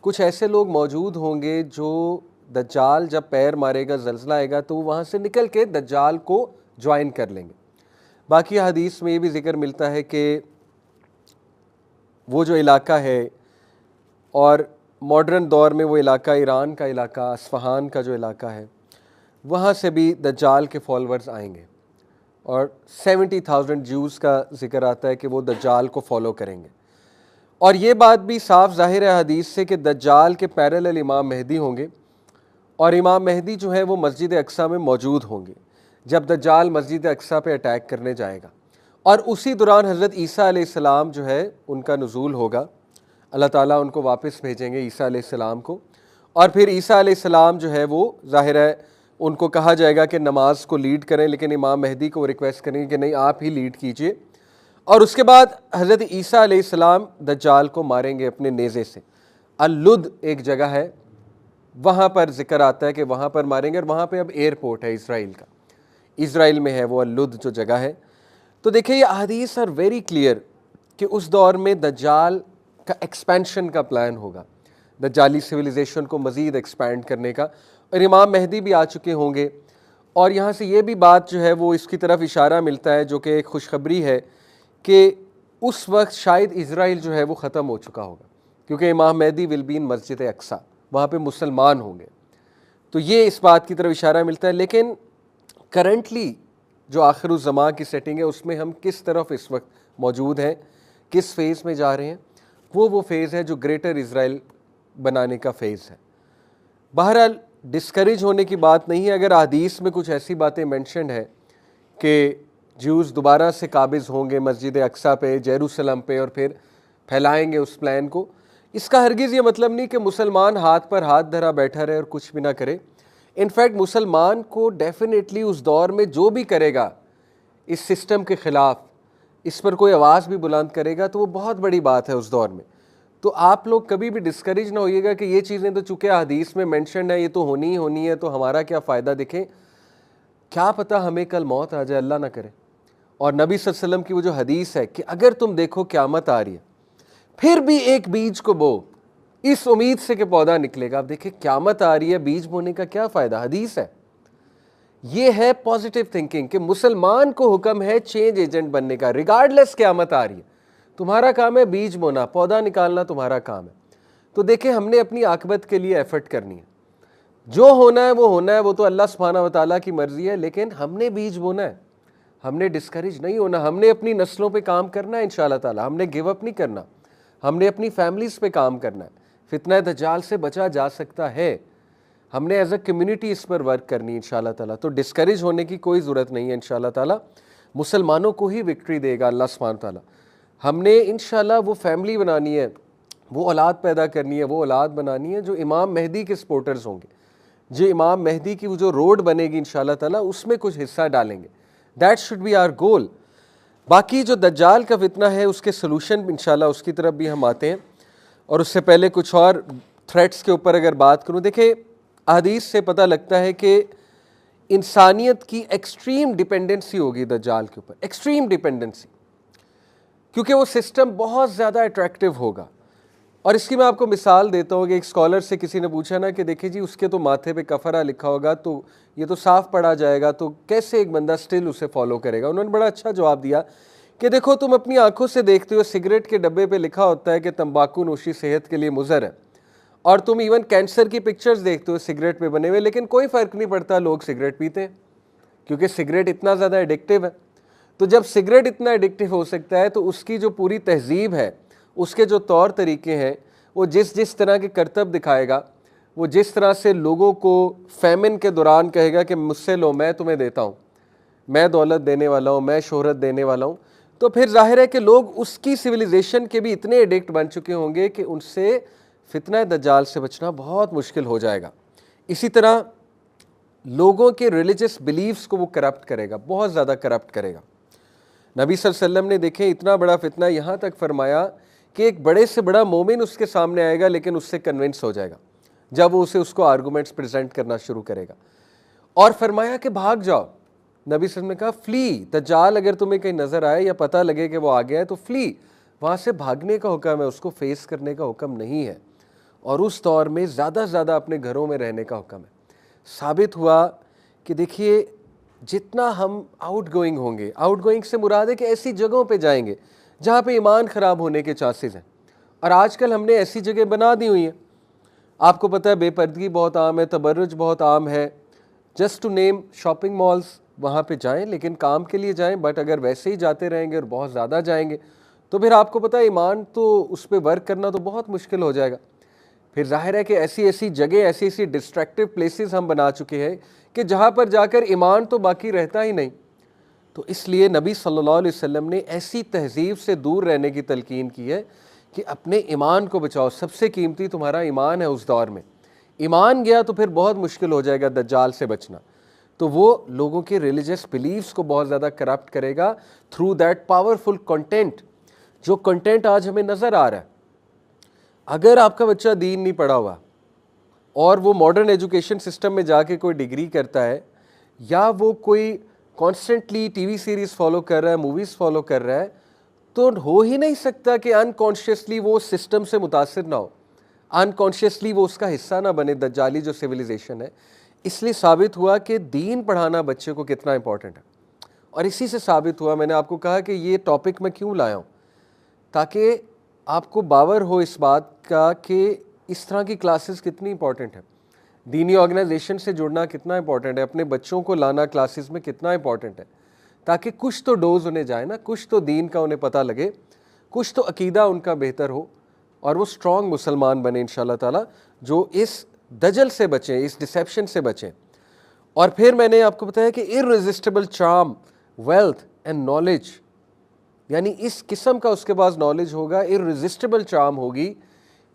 कुछ ऐसे लोग मौजूद होंगे जो दज्जाल जब पैर मारेगा, ज़ल्ज़ला आएगा, तो वो वहाँ से निकल के दज्जाल को ज्वाइन कर लेंगे। बाकी हदीस में ये भी ज़िक्र मिलता है कि वो जो इलाका है और मॉडर्न दौर में वो इलाका ईरान का इलाका, अस्फ़हान का जो इलाका है, वहाँ से भी दज्जाल के फॉलोअर्स आएंगे और 70,000 ज्यूज़ का ज़िक्र आता है कि वो दज्जाल को फॉलो करेंगे। और ये बात भी साफ ज़ाहिर है हदीस से कि दज्जाल के पैरेलल इमाम मेहदी होंगे और इमाम मेहदी जो है वो मस्जिद अक्सा में मौजूद होंगे जब दज्जाल मस्जिद अक्सा पे अटैक करने जाएगा। और उसी दौरान हज़रत ईसा अलैहिस्सलाम जो है उनका नुज़ूल होगा, अल्लाह ताला उनको वापस भेजेंगे ईसा अलैहिस्सलाम को। और फिर ईसा अलैहिस्सलाम जो है वो ज़ाहिर है उनको कहा जाएगा कि नमाज को लीड करें, लेकिन इमाम मेहदी को रिक्वेस्ट करेंगे कि नहीं आप ही लीड कीजिए। और उसके बाद हज़रत ईसा अलैहिस्सलाम दज्जाल को मारेंगे अपने नेज़े से। अल-लुद एक जगह है, वहाँ पर ज़िक्र आता है कि वहाँ पर मारेंगे और वहाँ पर अब एयरपोर्ट है इसराइल का, इसराइल में है वो अल-लुद जो जगह है। तो देखिए ये अहादीस आर वेरी क्लियर कि उस दौर में दज्जाल का एक्सपेंशन का प्लान होगा, दज्जाली सिविलाइजेशन को मज़ीद एक्सपैंड करने का, और इमाम मेहदी भी आ चुके होंगे। और यहाँ से ये भी बात जो है वो इसकी तरफ इशारा मिलता है जो कि एक खुशखबरी है कि उस वक्त शायद इज़राइल जो है वो ख़त्म हो चुका होगा, क्योंकि इमाम मेहदी विल बी इन मस्जिद अक्सा, वहाँ पे मुसलमान होंगे। तो ये इस बात की तरफ इशारा मिलता है। लेकिन करंटली जो आखिरुज़्ज़मां की सेटिंग है उसमें हम किस तरफ इस वक्त मौजूद हैं, किस फेज़ में जा रहे हैं, वो फेज़ है जो ग्रेटर इज़राइल बनाने का फेज़ है। बहरहाल डिस्करेज होने की बात नहीं है अगर हदीस में कुछ ऐसी बातें मेंशन है कि ज्यूज़ दोबारा से काबिज़ होंगे मस्जिद अक्सा पे, जेरूसलम पे, और फिर फैलाएंगे उस प्लान को। इसका हरगिज़ ये मतलब नहीं कि मुसलमान हाथ पर हाथ धरा बैठा रहे और कुछ भी ना करे। इनफैक्ट मुसलमान को डेफिनेटली उस दौर में जो भी करेगा इस सिस्टम के ख़िलाफ़, इस पर कोई आवाज़ भी बुलंद करेगा तो वो बहुत बड़ी बात है उस दौर में। तो आप लोग कभी भी डिस्करेज ना होइएगा कि ये चीज़ें तो चूँकि हदीस में मेंशन है, ये तो होनी ही होनी है, तो हमारा क्या फ़ायदा दिखे। क्या पता हमें कल मौत आ जाए, अल्लाह ना करे। और नबी सल्लल्लाहु अलैहि वसल्लम की वो जो हदीस है कि अगर तुम देखो क़यामत आ रही है फिर भी एक बीज को बो, इस उम्मीद से कि पौधा निकलेगा। आप देखिए क़यामत आ रही है, बीज बोने का क्या फ़ायदा, हदीस है। ये है पॉजिटिव थिंकिंग कि मुसलमान को हुक्म है चेंज एजेंट बनने का, रिगार्डलेस क़यामत आ रही है। तुम्हारा काम है बीज बोना, पौधा निकालना तुम्हारा काम है। तो देखिए हमने अपनी आकबत के लिए एफर्ट करनी है, जो होना है वो होना है, वो तो अल्लाह सुब्हानहू व तआला की मर्ज़ी है, लेकिन हमने बीज बोना है, हमने डिस्करेज नहीं होना, हमने अपनी नस्लों पे काम करना है इंशाअल्लाह ताला, हमने गिव अप नहीं करना, हमने अपनी फैमिलीज़ पे काम करना है। फितना दज्जाल से बचा जा सकता है, हमने एज अ कम्युनिटी इस पर वर्क करनी है इंशाअल्लाह ताला। तो डिस्करेज होने की कोई ज़रूरत नहीं है इंशाअल्लाह ताला, मुसलमानों को ही विक्ट्री देगा अल्लाह सुब्हानहू ताला। हमने इंशाअल्लाह वो फैमिली बनानी है, वो औलाद पैदा करनी है, वो औलाद बनानी है जो इमाम मेहदी के सपोर्टर्स होंगे, जो इमाम मेहदी की वो जो रोड बनेगी इंशाअल्लाह ताला उसमें कुछ हिस्सा डालेंगे। That should be our goal. बाकी जो दज्जाल का फितना है उसके सलूशन इंशाअल्लाह उसकी तरफ भी हम आते हैं, और उससे पहले कुछ और थ्रेट्स के ऊपर अगर बात करूँ, देखिए हदीस से पता लगता है कि इंसानियत की एक्सट्रीम डिपेंडेंसी होगी दज्जाल के ऊपर, एक्सट्रीम डिपेंडेंसी, क्योंकि वो सिस्टम बहुत ज़्यादा अट्रैक्टिव होगा। और इसकी मैं आपको मिसाल देता हूँ कि एक स्कॉलर से किसी ने पूछा ना कि देखिए जी उसके तो माथे पे कफरा लिखा होगा तो ये तो साफ पढ़ा जाएगा, तो कैसे एक बंदा स्टिल उसे फॉलो करेगा। उन्होंने बड़ा अच्छा जवाब दिया कि देखो तुम अपनी आंखों से देखते हो सिगरेट के डब्बे पे लिखा होता है कि तंबाकू नोशी सेहत के लिए मुज़र है, और तुम इवन कैंसर की पिक्चर्स देखते हो सिगरेट पे बने हुए, लेकिन कोई फ़र्क नहीं पड़ता, लोग सिगरेट पीते हैं क्योंकि सिगरेट इतना ज़्यादा एडिक्टिव है। तो जब सिगरेट इतना एडिक्टिव हो सकता है तो उसकी जो पूरी तहजीब है, उसके जो तौर तरीके हैं, वो जिस तरह के करतब दिखाएगा, वो जिस तरह से लोगों को फैमिन के दौरान कहेगा कि मुझसे लो मैं तुम्हें देता हूँ, मैं दौलत देने वाला हूँ, मैं शोहरत देने वाला हूँ, तो फिर जाहिर है कि लोग उसकी सिविलाइजेशन के भी इतने एडिक्ट बन चुके होंगे कि उनसे फितना दज्जाल से बचना बहुत मुश्किल हो जाएगा। इसी तरह लोगों के रिलीजियस बिलीव्स को वो करप्ट करेगा, बहुत ज़्यादा करप्ट करेगा। नबी सल्लल्लाहु अलैहि वसल्लम ने देखे इतना बड़ा फितना, यहाँ तक फरमाया कि एक बड़े से बड़ा मोमिन उसके सामने आएगा लेकिन उससे कन्विंस हो जाएगा जब वो उसको आर्गूमेंट्स प्रेजेंट करना शुरू करेगा, और फरमाया कि भाग जाओ। नबी सल्लल्लाहु अलैहि वसल्लम ने कहा फ्ली, दज्जाल अगर तुम्हें कहीं नज़र आए या पता लगे कि वो आ गया है तो फ्ली, वहाँ से भागने का हुक्म है, उसको फेस करने का हुक्म नहीं है। और उस दौर में ज़्यादा से ज़्यादा अपने घरों में रहने का हुक्म है। साबित हुआ कि देखिए जितना हम आउट गोइंग होंगे, आउट गोइंग से मुराद है कि ऐसी जगहों पे जाएंगे जहाँ पे ईमान ख़राब होने के चांसेस हैं, और आजकल हमने ऐसी जगह बना दी हुई हैं। आपको पता है बेपर्दगी बहुत आम है, तबर्रुज बहुत आम है, just to name shopping malls, वहाँ पे जाएं लेकिन काम के लिए जाएं, बट अगर वैसे ही जाते रहेंगे और बहुत ज़्यादा जाएंगे तो फिर आपको पता है ईमान तो उस पर वर्क करना तो बहुत मुश्किल हो जाएगा। फिर जाहिर है कि ऐसी ऐसी जगह, ऐसी ऐसी डिस्ट्रैक्टिव प्लेसेस हम बना चुके हैं कि जहाँ पर जाकर ईमान तो बाकी रहता ही नहीं। तो इसलिए नबी सल्लल्लाहु अलैहि वसल्लम ने ऐसी तहजीब से दूर रहने की तलकीन की है कि अपने ईमान को बचाओ, सबसे कीमती तुम्हारा ईमान है। उस दौर में ईमान गया तो फिर बहुत मुश्किल हो जाएगा दज्जाल से बचना। तो वो लोगों के रिलीजियस बिलीव्स को बहुत ज़्यादा करप्ट करेगा थ्रू दैट पावरफुल कंटेंट, जो कंटेंट आज हमें नज़र आ रहा है। अगर आपका बच्चा दीन नहीं पढ़ा हुआ और वो मॉडर्न एजुकेशन सिस्टम में जाके कोई डिग्री करता है, या वो कोई कॉन्स्टेंटली टीवी सीरीज़ फॉलो कर रहा है, मूवीज़ फॉलो कर रहा है, तो हो ही नहीं सकता कि अनकॉन्शियसली वो सिस्टम से मुतासिर ना हो, अनकॉन्शियसली वो उसका हिस्सा ना बने, दज्जाली जो सिविलाइजेशन है। इसलिए साबित हुआ कि दीन पढ़ाना बच्चे को कितना इंपॉर्टेंट है। और इसी से साबित हुआ, मैंने आपको कहा कि ये टॉपिक मैं क्यों लाया हूँ, ताकि आपको बावर हो इस बात का कि इस तरह की क्लासेस कितनी इंपॉर्टेंट है, दीनी ऑर्गेनाइजेशन से जुड़ना कितना इंपॉर्टेंट है, अपने बच्चों को लाना क्लासेस में कितना इंपॉर्टेंट है, ताकि कुछ तो डोज उन्हें जाए ना, कुछ तो दीन का उन्हें पता लगे, कुछ तो अकीदा उनका बेहतर हो और वो स्ट्रॉन्ग मुसलमान बने इंशाअल्लाह ताला, जो इस दजल से बचें, इस डिसेप्शन से बचें। और फिर मैंने आपको बताया कि इररेजिस्टिबल चार्म, वेल्थ एंड नॉलेज, यानी इस किस्म का उसके पास नॉलेज होगा, इररेजिस्टिबल चार्म होगी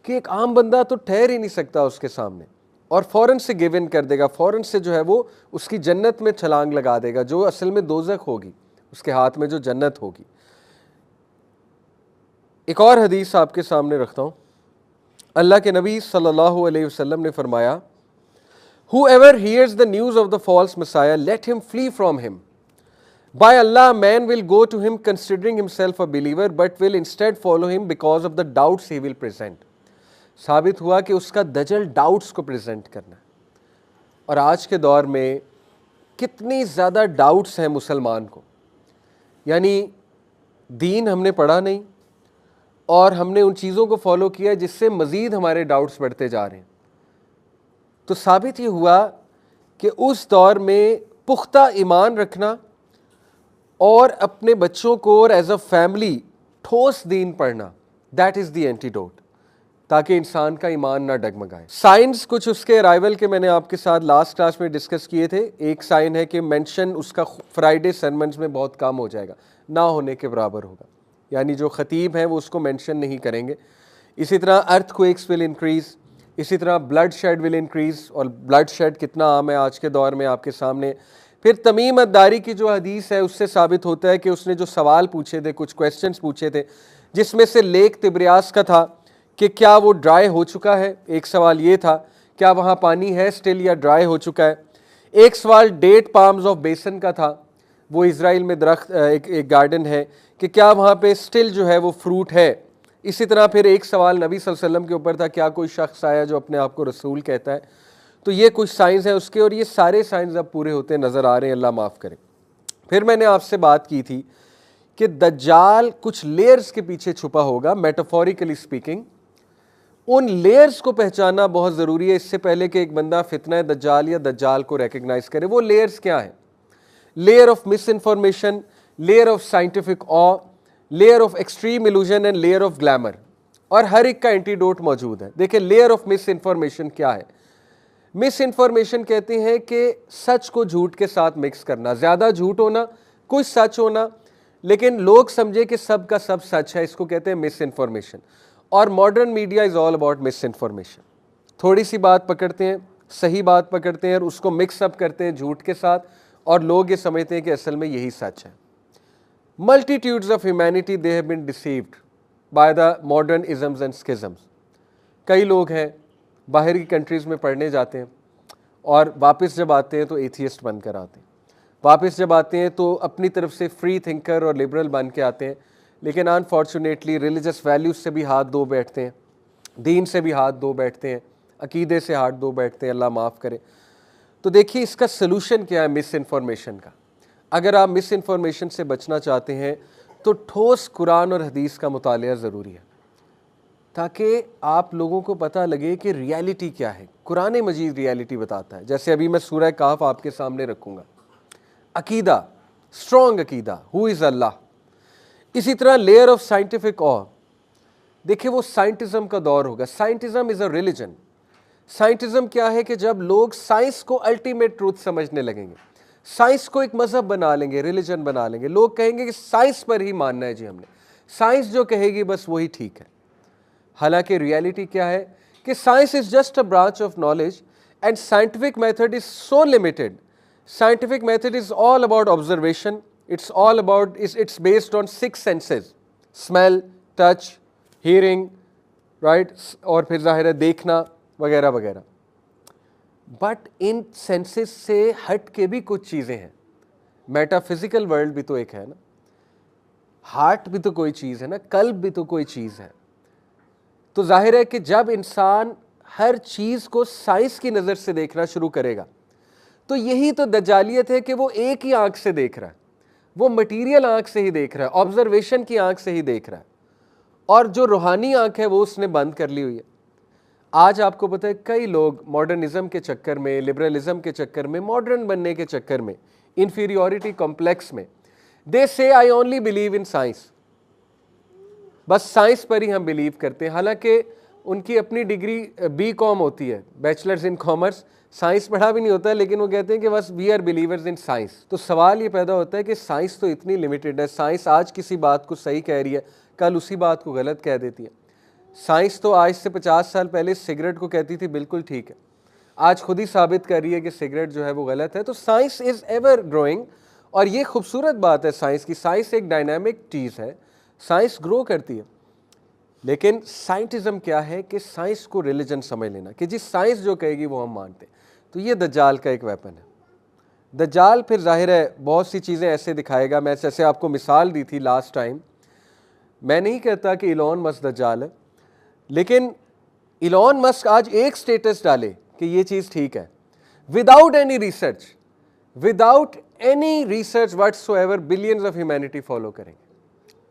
कि एक आम बंदा तो ठहर ही नहीं सकता उसके सामने, और फ़ौरन से गिव इन कर देगा, फ़ौरन से जो है वो उसकी जन्नत में छलांग लगा देगा, जो असल में दोज़ख होगी, उसके हाथ में जो जन्नत होगी। एक और हदीस आपके सामने रखता हूँ। अल्लाह के नबी सल्लल्लाहु अलैहि वसल्लम ने फरमाया, Whoever hears the news of the false Messiah, let him flee from him. By Allah, man will go to him considering himself a believer, but will instead follow him because of the doubts he will present. साबित हुआ कि उसका दजल doubts को present करना है। और आज के दौर में कितनी ज़्यादा डाउट्स हैं मुसलमान को, यानी दीन हमने पढ़ा नहीं और हमने उन चीज़ों को फॉलो किया जिससे मज़ीद हमारे डाउट्स बढ़ते जा रहे हैं। तो साबित ये हुआ कि उस दौर में पुख्ता ईमान रखना और अपने बच्चों को और एज अ फैमिली ठोस दीन पढ़ना, दैट इज़ द एंटीडोट, ताकि इंसान का ईमान ना डगमगाए। साइंस कुछ उसके अराइवल के मैंने आपके साथ लास्ट क्लास में डिस्कस किए थे। एक साइन है कि मेंशन उसका फ्राइडे सरमन्स में बहुत कम हो जाएगा, ना होने के बराबर होगा, यानी जो ख़तीब हैं वो उसको मेंशन नहीं करेंगे। इसी तरह अर्थक्वेक्स विल इंक्रीज़, इसी तरह ब्लड शेड विल इंक्रीज़, और ब्लड शेड कितना आम है आज के दौर में आपके सामने। फिर तमीम अद्दारी की जो हदीस है उससे साबित होता है कि उसने जो सवाल पूछे थे, कुछ क्वेश्चंस पूछे थे, जिसमें से लेक तिब्रियास का था कि क्या वो ड्राई हो चुका है। एक सवाल ये था क्या वहाँ पानी है स्टिल या ड्राई हो चुका है। एक सवाल डेट पाम्स ऑफ बेसन का था, वो इज़राइल में दरख्त एक गार्डन है, कि क्या वहाँ पे स्टिल जो है वो फ्रूट है। इसी तरह फिर एक सवाल नबी सल्लल्लाहु अलैहि वसल्लम के ऊपर था, क्या कोई शख्स आया जो अपने आप को रसूल कहता है। तो ये कुछ साइंस है उसके, और ये सारे साइंस अब पूरे होते नज़र आ रहे हैं, अल्लाह माफ़ करे। फिर मैंने आपसे बात की थी कि दज्जाल कुछ लेयर्स के पीछे छुपा होगा, मेटाफोरिकली स्पीकिंग। उन लेयर्स को पहचानना बहुत ज़रूरी है इससे पहले कि एक बंदा फितना दज्जाल या दज्जाल को रिकग्नाइज करे। वो लेयर्स क्या हैं? Layer of misinformation, layer of scientific uh, layer of extreme illusion and layer of glamour, और हर एक का एंटीडोट मौजूद है। देखिए, लेयर ऑफ मिस इन्फॉर्मेशन क्या है? मिस इन्फॉर्मेशन कहते हैं कि सच को झूठ के साथ मिक्स करना, ज़्यादा झूठ होना, कुछ सच होना, लेकिन लोग समझे कि सब का सब सच है, इसको कहते हैं मिस इन्फॉर्मेशन। और modern media is all about miss information. थोड़ी सी बात पकड़ते हैं, सही बात पकड़ते हैं और उसको मिक्सअप करते हैं झूठ के साथ, और लोग ये समझते हैं कि असल में यही सच है। Multitudes of humanity they have been deceived by the modern isms and schisms. कई लोग हैं बाहर की कंट्रीज़ में पढ़ने जाते हैं और वापस जब आते हैं तो एथियस्ट बनकर आते हैं, वापस जब आते हैं तो अपनी तरफ से फ्री थिंकर और लिबरल बन के आते हैं, लेकिन अनफॉर्चुनेटली रिलीजियस वैल्यूज़ से भी हाथ धो बैठते हैं, दीन से भी हाथ धो बैठते हैं, अकीदे से हाथ धो बैठते हैं, अल्लाह माफ़ करे। तो देखिए इसका सलूशन क्या है मिस इन्फॉर्मेशन का। अगर आप मिस इन्फॉर्मेशन से बचना चाहते हैं तो ठोस कुरान और हदीस का मुतालिया ज़रूरी है, ताकि आप लोगों को पता लगे कि रियलिटी क्या है। कुरान मजीद रियलिटी बताता है। जैसे अभी मैं सूरह काफ आपके सामने रखूँगा, अकीदा, स्ट्रॉन्ग अकीदा, हु इज़ अल्लाह। इसी तरह लेयर ऑफ साइंटिफिक ऑ, देखिए वो साइंटिज्म का दौर होगा। Scientism is a religion. Scientism क्या है कि जब लोग साइंस को अल्टीमेट ट्रूथ समझने लगेंगे, साइंस को एक मजहब बना लेंगे, रिलीजन बना लेंगे, लोग कहेंगे कि साइंस पर ही मानना है जी हमने, साइंस जो कहेगी बस वही ठीक है। हालांकि रियलिटी क्या है कि science is just a branch of knowledge and scientific method is so limited. Scientific method is all about observation, it's all about it's based on 6 senses, smell, touch, hearing, right, और फिर जाहिर है देखना वगैरह वगैरह। बट इन सेंसेस से हट के भी कुछ चीज़ें हैं। मेटाफिजिकल वर्ल्ड भी तो एक है ना, हार्ट भी तो कोई चीज़ है ना, कल्ब भी तो कोई चीज़ है। तो जाहिर है कि जब इंसान हर चीज़ को साइंस की नज़र से देखना शुरू करेगा, तो यही तो दज्जालियत है कि वो एक ही आंख से देख रहा है, वो मटीरियल आंख से ही देख रहा है, ऑब्जर्वेशन की आंख से ही देख रहा है, और जो रूहानी आंख है वो उसने बंद कर ली हुई है। आज आपको पता है कई लोग मॉडर्निज्म के चक्कर में, लिबरलिज्म के चक्कर में, मॉडर्न बनने के चक्कर में, इंफीरियॉरिटी कॉम्प्लेक्स में, दे से I only believe in science, बस साइंस पर ही हम बिलीव करते हैं। हालांकि उनकी अपनी डिग्री BCom होती है, बैचलर्स इन कॉमर्स, साइंस पढ़ा भी नहीं होता है, लेकिन वो कहते हैं कि बस we are believers in science. तो सवाल ये पैदा होता है कि साइंस तो इतनी लिमिटेड है, साइंस आज किसी बात को सही कह रही है, कल उसी बात को गलत कह देती है। साइंस तो आज से 50 साल पहले सिगरेट को कहती थी बिल्कुल ठीक है, आज खुद ही साबित कर रही है कि सिगरेट जो है वो गलत है। तो साइंस इज़ एवर ग्रोइंग, और ये खूबसूरत बात है साइंस की। साइंस एक डायनामिक चीज़ है, साइंस ग्रो करती है। लेकिन साइंटिज्म क्या है कि साइंस को रिलीजन समझ लेना, कि जी साइंस जो कहेगी वो हम मानते हैं। तो ये दज्जाल का एक वेपन है। दज्जाल फिर जाहिर है बहुत सी चीज़ें ऐसे दिखाएगा। मैं जैसे आपको मिसाल दी थी लास्ट टाइम, मैं नहीं कहता कि इलॉन मस्क दज्जाल है, लेकिन इलॉन मस्क आज एक स्टेटस डाले कि ये चीज़ ठीक है, without any research, without any research whatsoever billions of humanity follow करेंगे।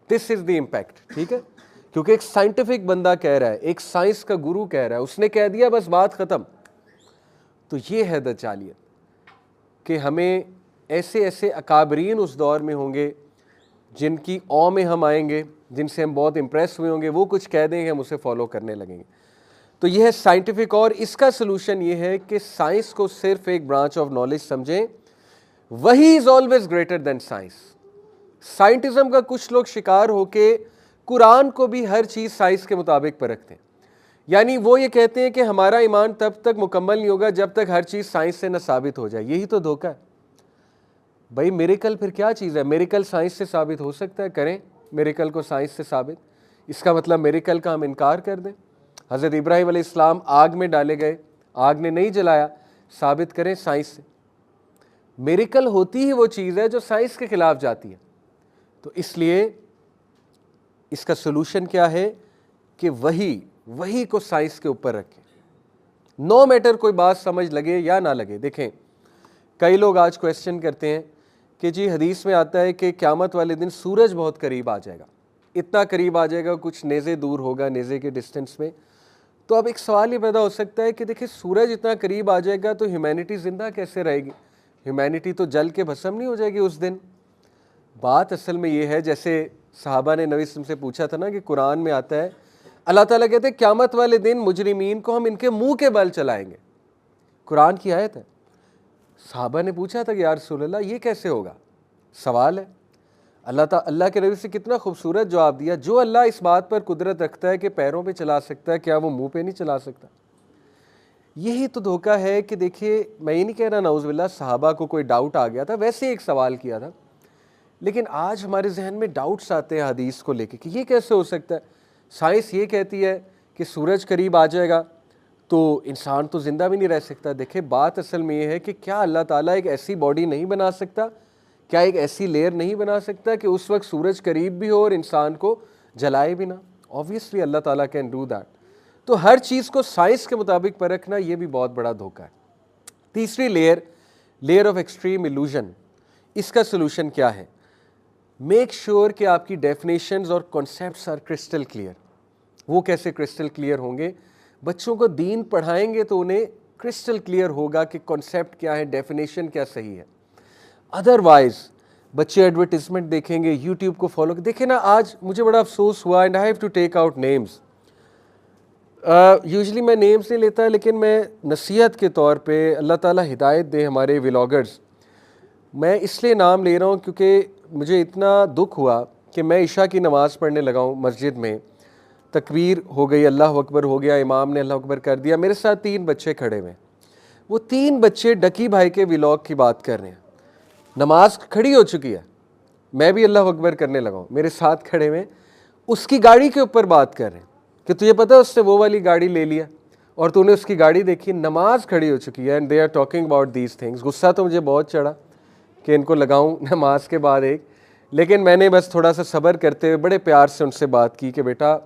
दिस इज द इम्पैक्ट, ठीक है, क्योंकि एक साइंटिफिक बंदा कह रहा है, एक साइंस का गुरु कह रहा है, उसने कह दिया बस बात खत्म। तो ये है दज्जालियत कि हमें ऐसे ऐसे अकाबरीन उस दौर में होंगे जिनकी औ में हम आएंगे, जिनसे हम बहुत इम्प्रेस हुए होंगे, वो कुछ कह देंगे, हम उसे फॉलो करने लगेंगे। तो यह है साइंटिफिक, और इसका सोल्यूशन ये है कि साइंस को सिर्फ एक ब्रांच ऑफ नॉलेज समझें। वही is always greater than science. Scientism का कुछ लोग शिकार होके कुरान को भी हर चीज़ साइंस के मुताबिक परखते हैं, यानी वो ये कहते हैं कि हमारा ईमान तब तक मुकम्मल नहीं होगा जब तक हर चीज़ साइंस से न साबित हो जाए। यही तो धोखा है भाई। मिरेकल फिर क्या चीज़ है? मिरेकल साइंस से साबित हो सकता है, करें मिरेकल को साइंस से साबित। इसका मतलब मिरेकल का हम इनकार कर दें? हज़रत इब्राहीम अलैहिस्सलाम आग में डाले गए, आग ने नहीं जलाया, साबित करें साइंस से। मिरेकल होती ही वो चीज़ है जो साइंस के खिलाफ जाती है। तो इसलिए इसका सोल्यूशन क्या है कि वही को साइंस के ऊपर रखें, नो मैटर कोई बात समझ लगे या ना लगे। देखें, कई लोग आज क्वेश्चन करते हैं कि जी हदीस में आता है कि क़यामत वाले दिन सूरज बहुत करीब आ जाएगा, इतना करीब आ जाएगा कुछ नेज़े दूर होगा, नेज़े के डिस्टेंस में। तो अब एक सवाल ये पैदा हो सकता है कि देखिए सूरज इतना करीब आ जाएगा तो ह्यूमैनिटी ज़िंदा कैसे रहेगी? ह्यूमैनिटी तो जल के भस्म नहीं हो जाएगी उस दिन? बात असल में ये है, जैसे सहाबा ने नबी से पूछा था ना कि कुरान में आता है, अल्लाह ताला कहते हैं क़यामत वाले दिन मुजरिमीन को हम इनके मुंह के बल चलाएंगे। कुरान की आयत है। सहाबा ने पूछा था कि या रसूल अल्लाह ये कैसे होगा? सवाल है। अल्लाह के नबी से कितना खूबसूरत जवाब दिया। जो अल्लाह इस बात पर कुदरत रखता है कि पैरों पे चला सकता है, क्या वो मुंह पे नहीं चला सकता? यही तो धोखा है कि देखिए, मैं ये नहीं कह रहा नाउज़ुबिल्लाह सहाबा को कोई डाउट आ गया था, वैसे एक सवाल किया था, लेकिन आज हमारे जहन में डाउट्स आते हैं हदीस को लेके कि ये कैसे हो सकता है? साइंस ये कहती है कि सूरज करीब आ जाएगा तो इंसान तो ज़िंदा भी नहीं रह सकता। देखिए, बात असल में ये है कि क्या अल्लाह ताला एक ऐसी बॉडी नहीं बना सकता, क्या एक ऐसी लेयर नहीं बना सकता कि उस वक्त सूरज करीब भी हो और इंसान को जलाए भी ना? ऑब्वियसली अल्लाह ताला कैन डू दैट। तो हर चीज़ को साइंस के मुताबिक परखना ये भी बहुत बड़ा धोखा है। तीसरी लेयर ऑफ एक्सट्रीम इल्यूजन। इसका सोल्यूशन क्या है? मेक श्योर कि आपकी डेफिनेशंस और कॉन्सेप्ट्स आर क्रिस्टल क्लियर। वो कैसे क्रिस्टल क्लियर होंगे? बच्चों को दीन पढ़ाएंगे तो उन्हें क्रिस्टल क्लियर होगा कि कॉन्सेप्ट क्या है, डेफिनेशन क्या सही है। अदरवाइज बच्चे एडवर्टिजमेंट देखेंगे, यूट्यूब को फॉलो। देखें ना, आज मुझे बड़ा अफसोस हुआ, and I have to take out names. Usually मैं नेम्स नहीं लेता, लेकिन मैं नसीहत के तौर पे, अल्लाह ताला हिदायत दे हमारे व्लॉगर्स, मैं इसलिए नाम ले रहा हूँ क्योंकि मुझे इतना दुख हुआ कि मैं इशा की नमाज़ पढ़ने लगा हूँ मस्जिद में, तकबीर हो गई, अल्लाह अकबर हो गया, इमाम ने अल्लाह अकबर कर दिया, मेरे साथ 3 बच्चे खड़े हुए। वो 3 बच्चे डकी भाई के व्लॉग की बात कर रहे हैं। नमाज खड़ी हो चुकी है, मैं भी अल्लाह अकबर करने लगा हूँ, मेरे साथ खड़े हुए उसकी गाड़ी के ऊपर बात कर रहे हैं कि तुझे पता है उसने वो वाली गाड़ी ले लिया और तूने उसकी गाड़ी देखी, नमाज खड़ी हो चुकी है, and they are talking about these things. गुस्सा तो मुझे बहुत चढ़ा कि इनको लगाऊं नमाज के बाद एक, लेकिन मैंने बस थोड़ा सा सब्र करते हुए बड़े प्यार से उनसे बात की कि बेटा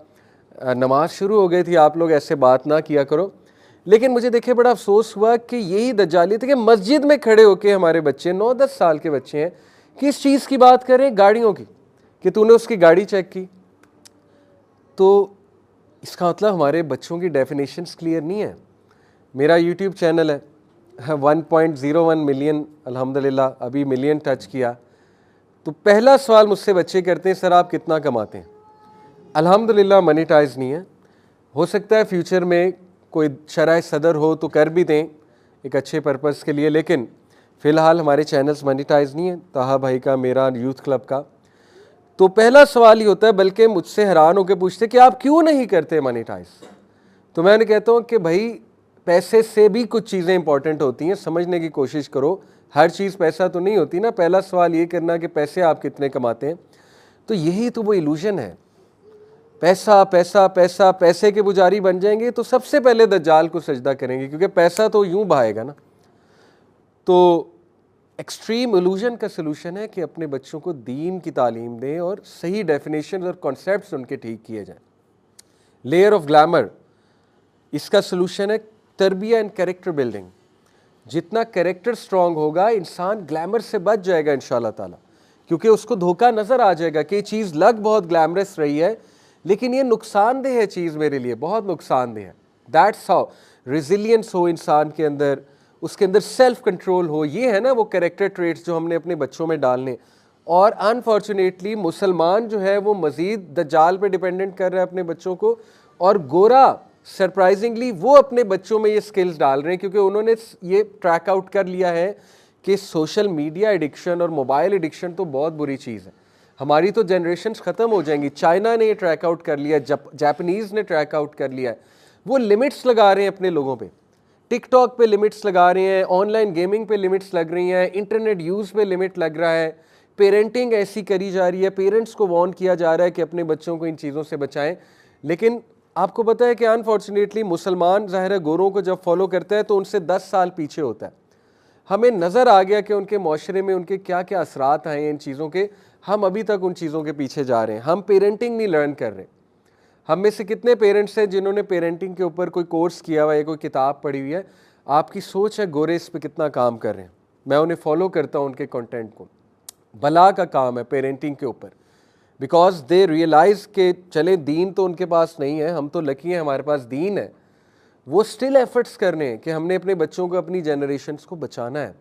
नमाज शुरू हो गई थी, आप लोग ऐसे बात ना किया करो। लेकिन मुझे देखे बड़ा अफसोस हुआ कि यही दज्जाली थे कि मस्जिद में खड़े होके हमारे बच्चे 9-10 साल के बच्चे हैं, किस चीज़ की बात करें? गाड़ियों की, कि तूने उसकी गाड़ी चेक की। तो इसका मतलब हमारे बच्चों की डेफिनेशंस क्लियर नहीं है। मेरा यूट्यूब चैनल है 1.01 मिलियन, अल्हम्दुलिल्लाह अभी मिलियन टच किया। तो पहला सवाल मुझसे बच्चे करते हैं, सर आप कितना कमाते हैं? अल्हम्दुलिल्लाह मोनेटाइज नहीं है, हो सकता है फ्यूचर में कोई शरह सदर हो तो कर भी दें एक अच्छे पर्पज़ के लिए, लेकिन फ़िलहाल हमारे चैनल्स मोनेटाइज नहीं है, ताहा भाई का, मेरा, यूथ क्लब का। तो पहला सवाल ही होता है, बल्कि मुझसे हैरान होकर पूछते कि आप क्यों नहीं करते मोनेटाइज? तो मैं उन्हें कहता हूँ कि भाई पैसे से भी कुछ चीज़ें इंपॉर्टेंट होती हैं, समझने की कोशिश करो, हर चीज़ पैसा तो नहीं होती ना। पहला सवाल ये करना कि पैसे आप कितने कमाते हैं। तो यही तो वो इल्यूजन है, पैसा पैसा पैसा, पैसे के पुजारी बन जाएंगे तो सबसे पहले दज्जाल को सजदा करेंगे, क्योंकि पैसा तो यूं बहाएगा ना। तो एक्सट्रीम इल्यूजन का सलूशन है कि अपने बच्चों को दीन की तालीम दें और सही डेफिनेशन और कॉन्सेप्ट्स उनके ठीक किए जाएं। लेयर ऑफ ग्लैमर, इसका सलूशन है तरबिया एंड कैरेक्टर बिल्डिंग। जितना कैरेक्टर स्ट्रांग होगा, इंसान ग्लैमर से बच जाएगा इंशाल्लाह ताला, क्योंकि उसको धोखा नज़र आ जाएगा कि ये चीज़ लग बहुत ग्लैमरस रही है, लेकिन ये नुकसानदेह है चीज़, मेरे लिए बहुत नुकसानदेह है। दैट्स हाउ रेजिलियंस हो इंसान के अंदर, उसके अंदर सेल्फ कंट्रोल हो। ये है ना वो कैरेक्टर ट्रेट्स जो हमने अपने बच्चों में डालने। और अनफॉर्चुनेटली मुसलमान जो है वो मज़ीद दज्जाल पे डिपेंडेंट कर रहा है अपने बच्चों को, और गोरा सरप्राइजिंगली वो अपने बच्चों में ये स्किल्स डाल रहे हैं, क्योंकि उन्होंने ये ट्रैक आउट कर लिया है कि सोशल मीडिया एडिक्शन और मोबाइल एडिक्शन तो बहुत बुरी चीज़ है, हमारी तो जनरेशन्स ख़त्म हो जाएंगी। चाइना ने ये ट्रैक आउट कर लिया, जापानीज़ ने ट्रैक आउट कर लिया है। वो लिमिट्स लगा रहे हैं अपने लोगों पे, टिकटॉक पे लिमिट्स लगा रहे हैं, ऑनलाइन गेमिंग पे लिमिट्स लग रही हैं, इंटरनेट यूज़ पे लिमिट लग रहा है, पेरेंटिंग ऐसी करी जा रही है, पेरेंट्स को वार्न किया जा रहा है कि अपने बच्चों को इन चीज़ों से बचाएं। लेकिन आपको पता है कि अनफॉर्चुनेटली मुसलमान ज़ाहिर है गोरों को जब फॉलो करता है तो उनसे 10 साल पीछे होता है। हमें नज़र आ गया कि उनके माशरे में उनके क्या क्या असरात आए हैं इन चीज़ों के, हम अभी तक उन चीज़ों के पीछे जा रहे हैं, हम पेरेंटिंग नहीं लर्न कर रहे। हम में से कितने पेरेंट्स हैं जिन्होंने पेरेंटिंग के ऊपर कोई कोर्स किया हुआ है, कोई किताब पढ़ी हुई है? आपकी सोच है गोरे इस पे कितना काम कर रहे हैं। मैं उन्हें फॉलो करता हूँ, उनके कंटेंट को, भला का काम है पेरेंटिंग के ऊपर, बिकॉज दे रियलाइज़ के चले दीन तो उनके पास नहीं है, हम तो लकी हैं हमारे पास दीन है। वो स्टिल एफर्ट्स कर रहे हैं कि हमने अपने बच्चों को, अपनी जनरेशन्स को बचाना है।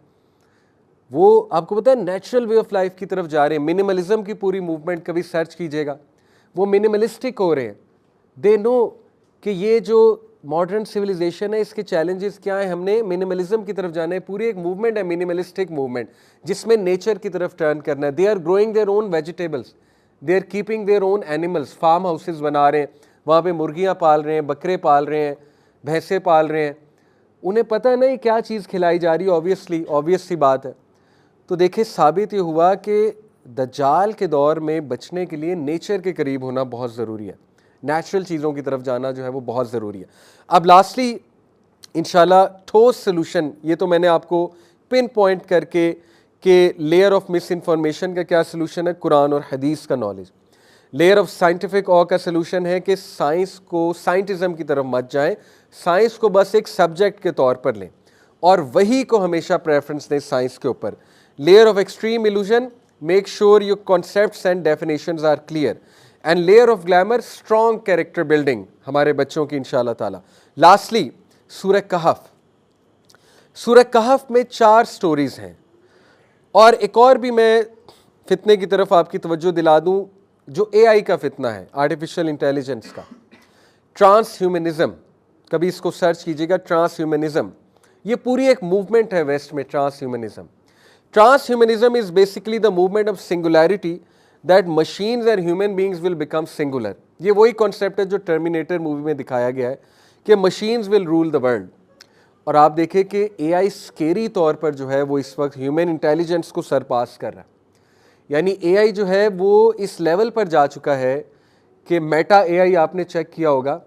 वो आपको पता है नेचुरल वे ऑफ लाइफ की तरफ जा रहे हैं। मिनिमलिज्म की पूरी मूवमेंट कभी सर्च कीजिएगा, वो मिनिमलिस्टिक हो रहे हैं। दे नो कि ये जो मॉडर्न सिविलाइजेशन है इसके चैलेंजेस क्या हैं, हमने मिनिमलिज्म की तरफ जाना है। पूरी एक मूवमेंट है मिनिमलिस्टिक मूवमेंट, जिसमें नेचर की तरफ टर्न करना है। They are growing their own vegetables, they are keeping their own animals, farm houses बना रहे हैं, वहाँ पे मुर्गियाँ पाल रहे हैं, बकरे पाल रहे हैं, भैंसे पाल रहे हैं। उन्हें पता नहीं क्या चीज़ खिलाई जा रही है, ऑब्वियस सी बात है। तो देखिए साबित ये हुआ कि दज्जाल के दौर में बचने के लिए नेचर के करीब होना बहुत ज़रूरी है, नेचुरल चीज़ों की तरफ जाना जो है वो बहुत ज़रूरी है। अब लास्टली इंशाल्लाह ठोस सोल्यूशन, ये तो मैंने आपको पिन पॉइंट करके कि लेयर ऑफ मिस इन्फॉर्मेशन का क्या सोल्यूशन है, कुरान और हदीस का नॉलेज। लेयर ऑफ साइंटिफिक ऑ का सोल्यूशन है कि साइंस को, साइंटिज़म की तरफ मत जाएं, साइंस को बस एक सब्जेक्ट के तौर पर लें और वही को हमेशा प्रेफरेंस दें साइंस के ऊपर। Layer of extreme illusion, make sure your concepts and definitions are clear. And layer of glamour, strong character building हमारे बच्चों की इंशाल्लाह ताला। लास्टली सूरह कहफ। सूरह कहफ में 4 स्टोरीज़ हैं, और एक और भी मैं फितने की तरफ आपकी तवज्जो दिला दूं, जो एआई का फितना है, आर्टिफिशियल इंटेलिजेंस का, ट्रांस ह्यूमनिज्म। कभी इसको सर्च कीजिएगा, ट्रांस ह्यूमनिज्म। ये पूरी एक मूवमेंट है वेस्ट में, transhumanism. Transhumanism is basically the movement of singularity, that machines and human beings will become singular. ये वही कॉन्सेप्ट है जो टर्मिनेटर मूवी में दिखाया गया है कि machines will rule the world. और आप देखें कि एआई स्केरी तौर पर जो है वो इस वक्त ह्यूमन इंटेलिजेंस को सरपास कर रहा है। यानी एआई जो है वो इस लेवल पर जा चुका है कि मेटा एआई आपने चेक किया होगा,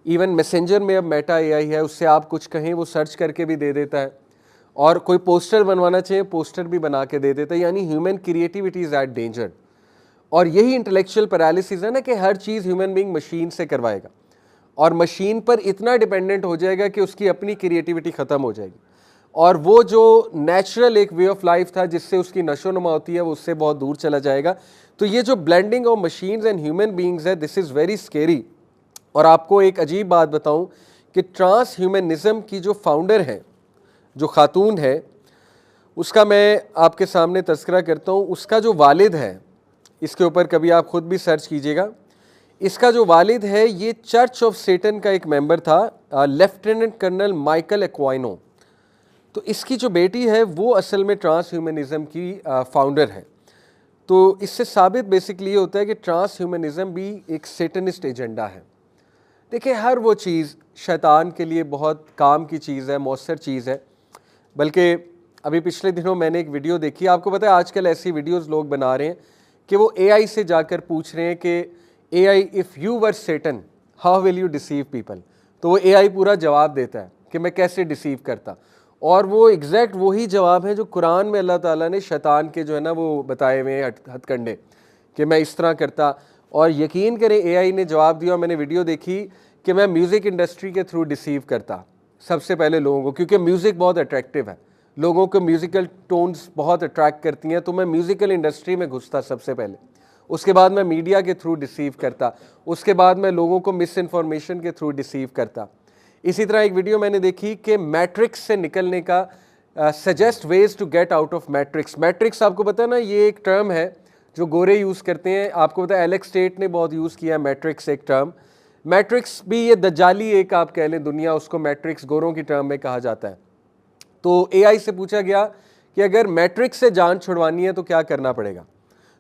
इवन मैसेंजर में अब मेटा एआई है, उससे आप कुछ कहें वो सर्च करके भी दे देता है, और कोई पोस्टर बनवाना चाहिए पोस्टर भी बना के दे देता है। यानी human creativity is at danger. और यही इंटेलेक्चुअल पैरालिसिस है ना कि हर चीज़ ह्यूमन बीइंग मशीन से करवाएगा और मशीन पर इतना डिपेंडेंट हो जाएगा कि उसकी अपनी क्रिएटिविटी ख़त्म हो जाएगी, और वो जो नेचुरल एक वे ऑफ लाइफ था जिससे उसकी नशोनुमा होती है वो उससे बहुत दूर चला जाएगा। तो ये जो blending of machines and human beings है, दिस इज़ वेरी स्केरी। और आपको एक अजीब बात बताऊं कि ट्रांस ह्यूमनिज्म की जो फाउंडर है, जो खातून है, उसका मैं आपके सामने तज़किरा करता हूँ। उसका जो वालिद है, इसके ऊपर कभी आप ख़ुद भी सर्च कीजिएगा, इसका जो वालिद है ये चर्च ऑफ सेटन का एक मेंबर था, लेफ्टिनेंट कर्नल माइकल एक्वाइनो। तो इसकी जो बेटी है वो असल में ट्रांस ह्यूमनिज्म की फाउंडर है। तो इससे साबित बेसिकली ये होता है कि ट्रांस ह्यूमनिज्म भी एक सेटनिस्ट एजेंडा है। देखिए हर वो चीज़ शैतान के लिए बहुत काम की चीज़ है, मौसर चीज़ है। बल्कि अभी पिछले दिनों मैंने एक वीडियो देखी, आपको पता है आजकल ऐसी वीडियोस लोग बना रहे हैं कि वो एआई से जाकर पूछ रहे हैं कि AI if you were Satan how will you deceive people. तो वो एआई पूरा जवाब देता है कि मैं कैसे डिसीव करता, और वो एग्जैक्ट वही जवाब है जो कुरान में अल्लाह ताला ने शैतान के जो है ना वो बताए हुए हैं हथकंडे कि मैं इस तरह करता। और यकीन करें एआई ने जवाब दिया, मैंने वीडियो देखी कि मैं म्यूज़िक इंडस्ट्री के थ्रू डिसीव करता सबसे पहले लोगों को, क्योंकि म्यूज़िक बहुत अट्रैक्टिव है, लोगों को म्यूज़िकल टोन्स बहुत अट्रैक्ट करती हैं, तो मैं म्यूज़िकल इंडस्ट्री में घुसता सबसे पहले। उसके बाद मैं मीडिया के थ्रू डिसीव करता, उसके बाद मैं लोगों को मिस इन्फॉर्मेशन के थ्रू डिसीव करता। इसी तरह एक वीडियो मैंने देखी कि मैट्रिक्स से निकलने का suggest ways to get out of matrix. Matrix आपको पता है ना, ये एक टर्म है जो गोरे यूज़ करते हैं। आपको पता है एलेक्स स्टेट ने बहुत यूज़ किया मैट्रिक्स एक टर्म। मैट्रिक्स भी ये दज्जाली एक आप कह लें दुनिया, उसको मैट्रिक्स गोरों की टर्म में कहा जाता है। तो एआई से पूछा गया कि अगर मैट्रिक्स से जान छुड़वानी है तो क्या करना पड़ेगा।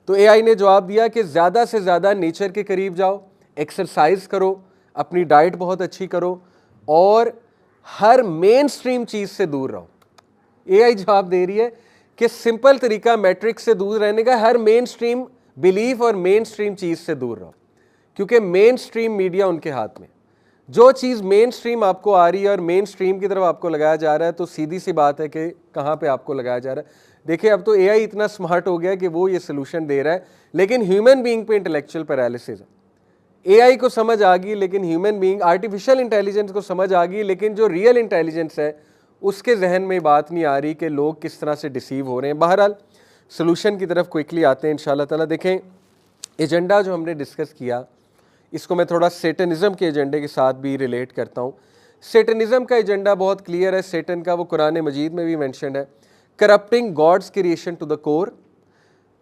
तो एआई ने जवाब दिया कि ज़्यादा से ज़्यादा नेचर के करीब जाओ, एक्सरसाइज करो, अपनी डाइट बहुत अच्छी करो और हर मेन स्ट्रीम चीज़ से दूर रहो। एआई जवाब दे रही है कि सिंपल तरीका मैट्रिक्स से दूर रहने का, हर मेन स्ट्रीम बिलीफ और मेन स्ट्रीम चीज़ से दूर रहो, क्योंकि मेन स्ट्रीम मीडिया उनके हाथ में। जो चीज़ मेन स्ट्रीम आपको आ रही है और मेन स्ट्रीम की तरफ आपको लगाया जा रहा है, तो सीधी सी बात है कि कहाँ पे आपको लगाया जा रहा है। देखिए अब तो एआई इतना स्मार्ट हो गया है कि वो ये सोल्यूशन दे रहा है, लेकिन ह्यूमन बीइंग पे इंटेलेक्चुअल पैरालिसिस है। एआई को समझ आ गई, लेकिन ह्यूमन बीइंग, आर्टिफिशियल इंटेलिजेंस को समझ आ गई, लेकिन जो रियल इंटेलिजेंस है उसके जहन में बात नहीं आ रही कि लोग किस तरह से डिसीव हो रहे हैं। बहरहाल सोल्यूशन की तरफ क्विकली आते हैं इंशाल्लाह ताला। देखें एजेंडा जो हमने डिस्कस किया, इसको मैं थोड़ा सेटनिज़म के एजेंडे के साथ भी रिलेट करता हूँ। सेटनिज़म का एजेंडा बहुत क्लियर है। सेटन का वो कुरान मजीद में भी मेंशन है, corrupting God's creation to the core.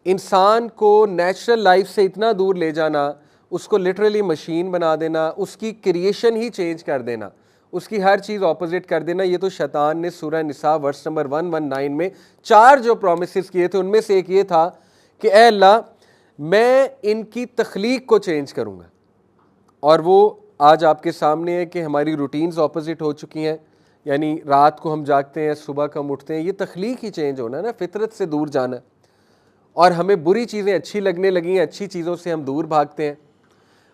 इंसान को नेचुरल लाइफ से इतना दूर ले जाना, उसको लिटरली मशीन बना देना, उसकी क्रिएशन ही चेंज कर देना, उसकी हर चीज़ ऑपोजिट कर देना। ये तो शैतान ने सूरह निसा वर्स नंबर 119 में 4 जो प्रोमिसेस किए थे उनमें से एक ये था कि ऐ अल्लाह मैं इनकी तख्लीक को चेंज करूँगा। और वो आज आपके सामने है कि हमारी रूटीन्स ऑपोजिट हो चुकी हैं, यानी रात को हम जागते हैं, सुबह को हम उठते हैं, ये तख्लीक ही चेंज होना है ना, फितरत से दूर जाना। और हमें बुरी चीज़ें अच्छी लगने लगी हैं, अच्छी चीज़ों से हम दूर भागते हैं।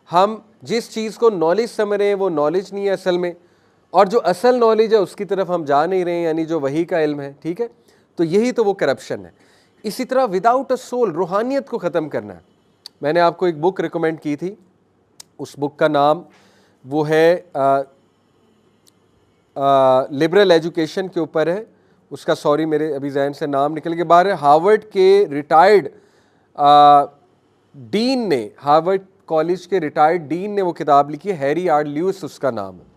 हम जिस चीज़ को नॉलेज समझ रहे हैं वो नॉलेज नहीं है असल में, और जो असल नॉलेज है उसकी तरफ हम जा नहीं रहे हैं, यानी जो वही का इल्म है। ठीक है, तो यही तो वो करप्शन है। इसी तरह विदाउट अ सोल, रूहानियत को ख़त्म करना है। मैंने आपको एक बुक रिकमेंड की थी, उस बुक का नाम वो है लिबरल एजुकेशन के ऊपर है उसका, सॉरी मेरे अभी जहन से नाम निकल के बाहर है। हार्वर्ड के रिटायर्ड डीन ने, हार्वर्ड कॉलेज के रिटायर्ड डीन ने वो किताब लिखी है, हैरी आर ल्यूइस उसका नाम है।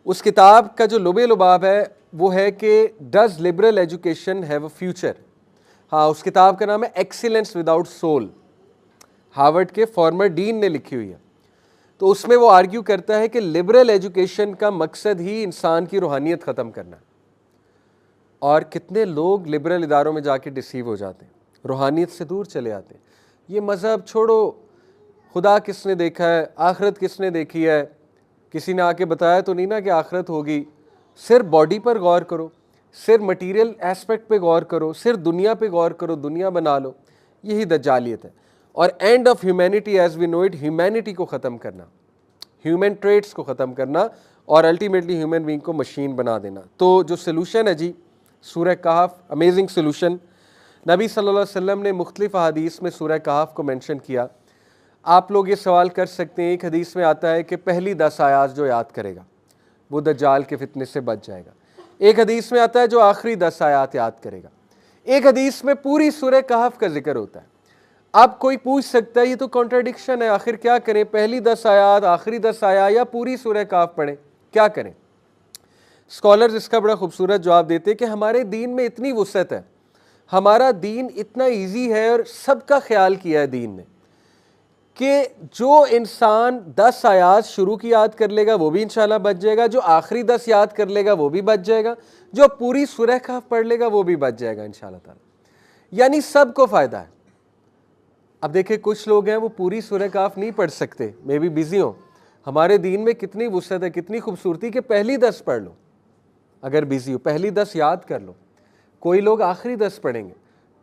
उस किताब का जो लुबे लुबाब है वो है कि does liberal education have a future. हाँ, उस किताब का नाम है एक्सीलेंस विदाउट सोल, हार्वर्ड के फॉर्मर डीन ने लिखी हुई है। तो उसमें वो आर्ग्यू करता है कि लिबरल एजुकेशन का मकसद ही इंसान की रूहानियत ख़त्म करना है। और कितने लोग लिबरल इदारों में जाके डिसीव हो जाते हैं, रूहानियत से दूर चले आते हैं। ये मज़हब छोड़ो, खुदा किसने देखा है, आखिरत किसने देखी है, किसी ने आके बताया तो नहीं ना कि आखिरत होगी। सिर्फ बॉडी पर गौर करो, सिर्फ मटीरियल एस्पेक्ट पे गौर करो, सिर्फ दुनिया पे गौर करो, दुनिया बना लो। यही दज्जालियत है। और end of humanity as we know it, humanity को ख़त्म करना, ह्यूमन ट्रेड्स को ख़त्म करना और अल्टीमेटली ह्यूमन बीइंग को मशीन बना देना। तो जो सलूशन है जी, सूरह कहफ, अमेजिंग सलूशन। नबी सल्लल्लाहु अलैहि वसल्लम ने मुख्तलिफ हदीस में सूरह कहफ को मेंशन किया। आप लोग ये सवाल कर सकते हैं, एक हदीस में आता है कि पहली 10 आयात जो याद करेगा वो दज्जाल के फितने से बच जाएगा। एक हदीस में आता है जो आखिरी 10 आयात याद करेगा। एक हदीस में पूरी सूरह कहफ का जिक्र होता है। अब कोई पूछ सकता है ये तो कॉन्ट्राडिक्शन है, आखिर क्या करें, पहली 10 आयात, आखिरी 10 आयात या पूरी सूरह कहफ पढ़ें, क्या करें? स्कॉलर्स इसका बड़ा खूबसूरत जवाब देते हैं कि हमारे दीन में इतनी वुसअत है, हमारा दीन इतना ईजी है और सबका ख्याल किया है दीन ने, कि जो इंसान 10 आयात शुरू की याद कर लेगा वो भी इंशाल्लाह बच जाएगा, जो आखिरी 10 याद कर लेगा वो भी बच जाएगा, जो पूरी सूरह कहफ पढ़ लेगा वो भी बच जाएगा इंशाल्लाह ताला। यानी सबको फ़ायदा है। अब देखिए कुछ लोग हैं वो पूरी सूरह कहफ नहीं पढ़ सकते, मे बी बिजी हो। हमारे दीन में कितनी वुसअत है, कितनी खूबसूरती कि पहली 10 पढ़ लो, अगर बिजी हो पहली 10 याद कर लो। कोई लोग आखिरी 10 पढ़ेंगे,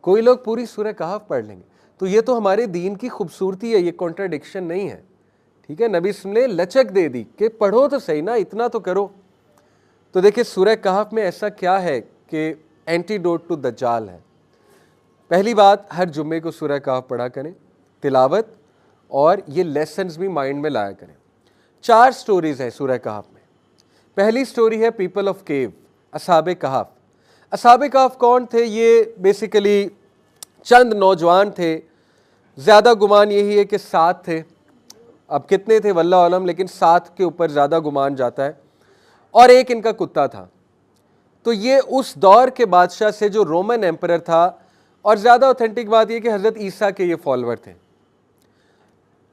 कोई लोग पूरी सूरह कहफ पढ़ लेंगे। तो ये तो हमारे दीन की खूबसूरती है, ये कॉन्ट्राडिक्शन नहीं है। ठीक है, नबी ने लचक दे दी कि पढ़ो तो सही ना, इतना तो करो। तो देखिए सूरह कहफ में ऐसा क्या है कि एंटीडोट टू दज्जाल है। पहली बात, हर जुम्मे को सूरह कहफ पढ़ा करें, तिलावत, और ये लेसन्स भी माइंड में लाया करें। 4 स्टोरीज हैं सूरह कहफ में। पहली स्टोरी है पीपल ऑफ केव, असहाबे कहफ। असहाबे कहफ कौन थे? ये बेसिकली चंद नौजवान थे, ज़्यादा गुमान यही है कि 7 थे, अब कितने थे वल्लाह आलम, लेकिन 7 के ऊपर ज़्यादा गुमान जाता है। और एक इनका कुत्ता था। तो ये उस दौर के बादशाह से जो रोमन एम्परर था, और ज़्यादा ऑथेंटिक बात यह कि हज़रत ईसा के ये फॉलोअर थे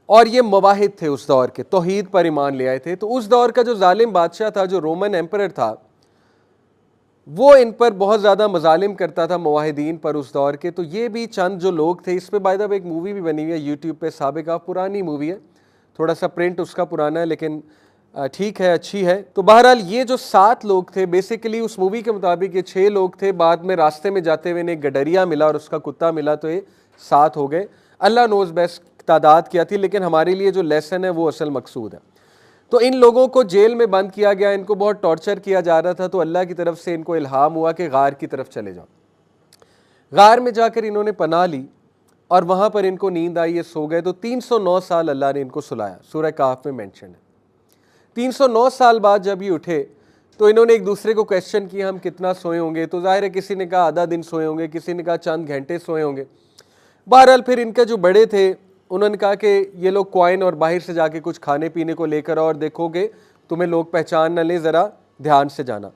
और ये मुवाहिद थे, उस दौर के तौहीद पर ईमान ले आए थे। तो उस दौर का जो जालिम बादशाह था, जो रोमन एम्परर था, वो इन पर बहुत ज़्यादा मजालिम करता था, मुवाहिदीन पर उस दौर के। तो ये भी चंद जो लोग थे, इस पर बाय द वे एक मूवी भी बनी हुई है यूट्यूब पे, साबिका, पुरानी मूवी है, थोड़ा सा प्रिंट उसका पुराना है, लेकिन ठीक है, अच्छी है। तो बहरहाल ये जो 7 लोग थे, बेसिकली उस मूवी के मुताबिक ये 6 लोग थे, बाद में रास्ते में जाते हुए इन्हें गडरिया मिला और उसका कुत्ता मिला, तो ये 7 हो गए। अल्लाह नोज बेस्ट तादाद क्या थी, लेकिन हमारे लिए जो लेसन है वो असल मकसूद है। तो इन लोगों को जेल में बंद किया गया, इनको बहुत टॉर्चर किया जा रहा था। तो अल्लाह की तरफ से इनको इल्हाम हुआ कि गार की तरफ चले जाओ। गार में जाकर इन्होंने पनाह ली और वहाँ पर इनको नींद आई, ये सो गए। तो 309 साल अल्लाह ने इनको सुलाया, सूरह कहफ में मेंशन है। 309 साल बाद जब ये उठे तो इन्होंने एक दूसरे को क्वेश्चन किया, हम कितना सोए होंगे? तो जाहिर है किसी ने कहा आधा दिन सोए होंगे, किसी ने कहा चंद घंटे सोए होंगे। बहरहाल फिर इनके जो बड़े थे उन्होंने कहा कि ये लोग कॉइन और बाहर से जाके कुछ खाने पीने को लेकर और देखोगे तुम्हें लोग पहचान न ले, ज़रा ध्यान से जाना।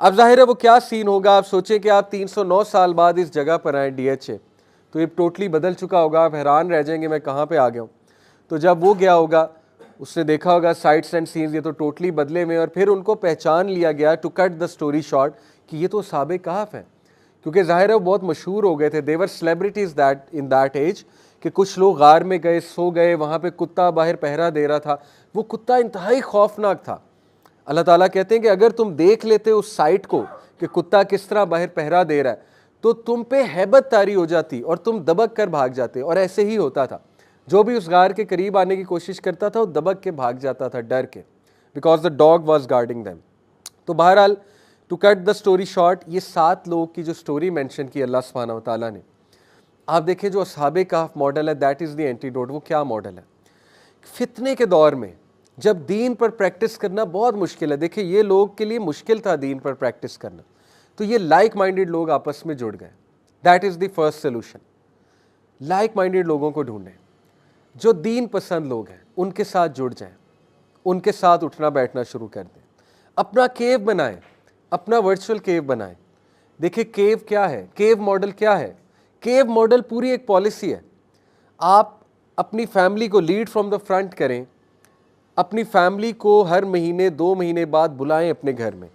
अब जाहिर है वो क्या सीन होगा, आप सोचें कि आप 309 साल बाद इस जगह पर आए DHA, तो ये टोटली बदल चुका होगा, आप हैरान रह जाएंगे मैं कहाँ पे आ गया हूँ। तो जब वो गया होगा उसने देखा होगा साइट्स एंड सीन्स, ये तो टोटली बदले में, और फिर उनको पहचान लिया गया, to cut the story short, कि ये तो साबिक कहफ है, क्योंकि ज़ाहिर है वो बहुत मशहूर हो गए थे। There were celebrities that in that age, कि कुछ लोग गार में गए, सो गए, वहाँ पे कुत्ता बाहर पहरा दे रहा था। वो कुत्ता इंतहाई खौफनाक था। अल्लाह ताला कहते हैं कि अगर तुम देख लेते उस साइट को कि कुत्ता किस तरह बाहर पहरा दे रहा है, तो तुम पे हैबत तारी हो जाती और तुम दबक कर भाग जाते। और ऐसे ही होता था, जो भी उस गार के करीब आने की कोशिश करता था वो दबक के भाग जाता था डर के, because the dog was guarding them. तो बहरहाल to cut the story short, ये 7 लोग की जो स्टोरी मेंशन की अल्लाह सुब्हानहू व तआला ने, आप देखें जो असहाबे कहफ मॉडल है, दैट इज़ द एंटीडोट। वो क्या मॉडल है? फितने के दौर में जब दीन पर प्रैक्टिस करना बहुत मुश्किल है, देखिए ये लोग के लिए मुश्किल था दीन पर प्रैक्टिस करना, तो ये लाइक माइंडेड लोग आपस में जुड़ गए। That is the first solution. Like minded लोगों को ढूंढें, जो दीन पसंद लोग हैं, उनके साथ जुड़ जाएं, उनके साथ उठना बैठना शुरू कर दें। अपना केव बनाएं, अपना वर्चुअल केव बनाएं। देखिए केव क्या है, केव मॉडल क्या है? केव मॉडल पूरी एक पॉलिसी है। आप अपनी फैमिली को लीड फ्रॉम द फ्रंट करें, अपनी फैमिली को हर महीने 2 महीने बाद बुलाएं अपने घर में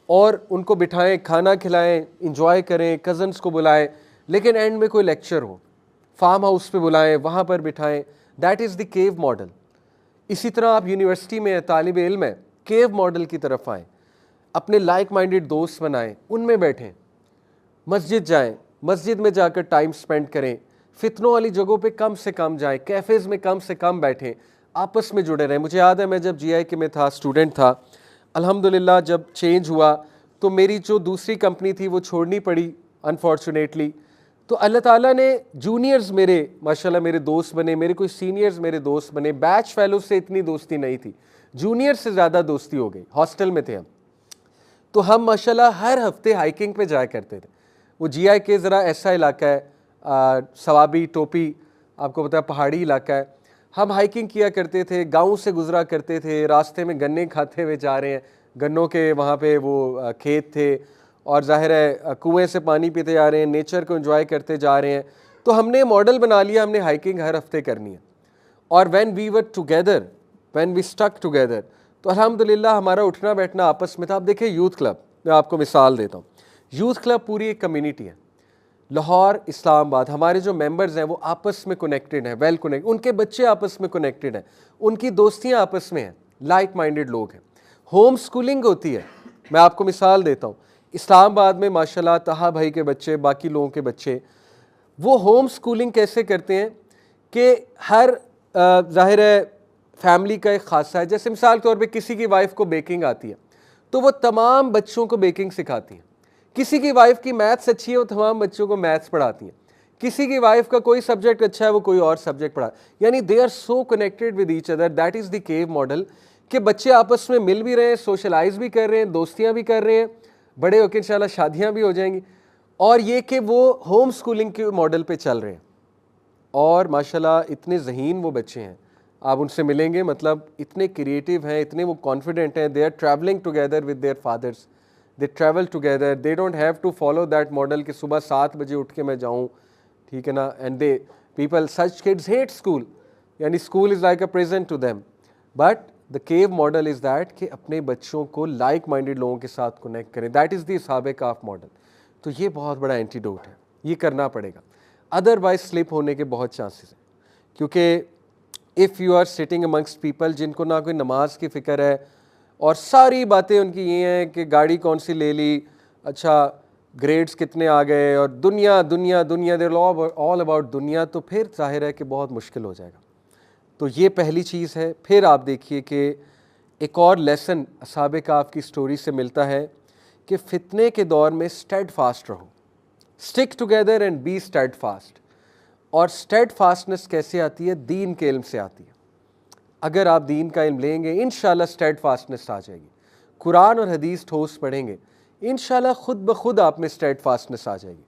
और उनको बिठाएं, खाना खिलाएं, इंजॉय करें, कज़न्स को बुलाएं, लेकिन एंड में कोई लेक्चर हो, फार्म हाउस पे बुलाएं, वहाँ पर बिठाएं। That is the cave model. इसी तरह आप यूनिवर्सिटी में तालिब इल्म में केव मॉडल की तरफ आएँ, अपने लाइक माइंडेड दोस्त बनाएं, उनमें बैठें, मस्जिद जाएं, मस्जिद में जाकर टाइम स्पेंड करें, फितनों वाली जगहों पे कम से कम जाएं, कैफ़ेज़ में कम से कम बैठें, आपस में जुड़े रहें। मुझे याद है मैं जब GIK में था, स्टूडेंट था, अल्हम्दुलिल्लाह जब चेंज हुआ तो मेरी जो दूसरी कंपनी थी वो छोड़नी पड़ी अनफॉर्चुनेटली। तो अल्लाह ताला ने जूनियर्स मेरे माशाल्लाह मेरे दोस्त बने, मेरे कोई सीनियर्स मेरे दोस्त बने। बैच फेलो से इतनी दोस्ती नहीं थी, जूनियर से ज़्यादा दोस्ती हो गई। हॉस्टल में थे हम, तो हम माशाल्लाह हर हफ्ते हाइकिंग पे जाया करते थे। वो GIK ज़रा ऐसा इलाका है, सवाबी टोपी, आपको पता है पहाड़ी इलाका है। हम हाइकिंग किया करते थे, गाँव से गुजरा करते थे, रास्ते में गन्ने खाते हुए जा रहे हैं, गन्नों के वहाँ पे वो खेत थे, और जाहिर है कुएं से पानी पीते जा रहे हैं, नेचर को एंजॉय करते जा रहे हैं। तो हमने मॉडल बना लिया, हमने हाइकिंग हर हफ्ते करनी है। और when we were together, when we stuck together, तो अल्हम्दुलिल्लाह हमारा उठना बैठना आपस में था। अब देखिए यूथ क्लब, मैं आपको मिसाल देता हूँ। यूथ क्लब पूरी एक कम्युनिटी है, लाहौर, इस्लामाबाद, हमारे जो मेंबर्स हैं वो आपस में कनेक्टेड हैं, वेल कनेक्टेड, उनके बच्चे आपस में कनेक्टेड हैं, उनकी दोस्तियाँ आपस में हैं, लाइक माइंडेड लोग हैं। होम स्कूलिंग होती है। मैं आपको मिसाल देता हूँ, इस्लामाबाद में माशाल्लाह तहा भाई के बच्चे, बाकी लोगों के बच्चे, वो होम स्कूलिंग कैसे करते हैं कि हर जाहिर है फैमिली का एक खासा है। जैसे मिसाल के तौर पे किसी की वाइफ को बेकिंग आती है तो वो तमाम बच्चों को बेकिंग सिखाती है। किसी की वाइफ की मैथ्स अच्छी है, वो तमाम बच्चों को मैथ्स पढ़ाती है। किसी की वाइफ का कोई सब्जेक्ट अच्छा है, वो कोई और सब्जेक्ट पढ़ा, यानी they are so connected with each other. That is the cave model, कि बच्चे आपस में मिल भी रहे हैं, सोशलाइज भी कर रहे हैं, दोस्तियाँ भी कर रहे हैं, बड़े होकर इंशाल्लाह शादियाँ भी हो जाएंगी। और ये कि वो होम स्कूलिंग के मॉडल पे चल रहे हैं। और माशाल्लाह इतने ज़हीन वो बच्चे हैं, आप उनसे मिलेंगे, मतलब इतने क्रिएटिव हैं, इतने वो कॉन्फिडेंट हैं। They are travelling together with their fathers, they travel together, they don't have to follow that model कि सुबह 7 बजे उठ के मैं जाऊँ, ठीक है ना, and they people such kids hate school, यानी school is like a prison to them. But the cave model is that कि अपने बच्चों को लाइक माइंडेड लोगों के साथ कनेक्ट करें, दैट इज़ द असहाब काफ मॉडल। तो ये बहुत बड़ा एंटीडोट है, ये करना पड़ेगा, अदरवाइज स्लिप होने के बहुत चांसेस हैं। क्योंकि if you are sitting amongst people जिनको ना कोई नमाज की फ़िक्र है और सारी बातें उनकी ये हैं कि गाड़ी कौन सी ले ली, अच्छा ग्रेड्स कितने आ गए, और दुनिया दुनिया दुनिया, देयर ऑल अबाउट दुनिया, तो फिर जाहिर है कि बहुत मुश्किल हो जाएगा। तो ये पहली चीज़ है। फिर आप देखिए कि एक और लेसन असहाब काफ की स्टोरी से मिलता है कि फितने के दौर में स्टेड फास्ट रहो, stick together and be steadfast. और स्टेड फास्टनेस कैसे आती है? दीन के इल्म से आती है। अगर आप दीन का इल्म लेंगे इंशाल्लाह स्टेड फास्टनेस आ जाएगी। कुरान और हदीस ठोस पढ़ेंगे इंशाल्लाह खुद ब खुद आप में स्टेड फास्टनेस आ जाएगी।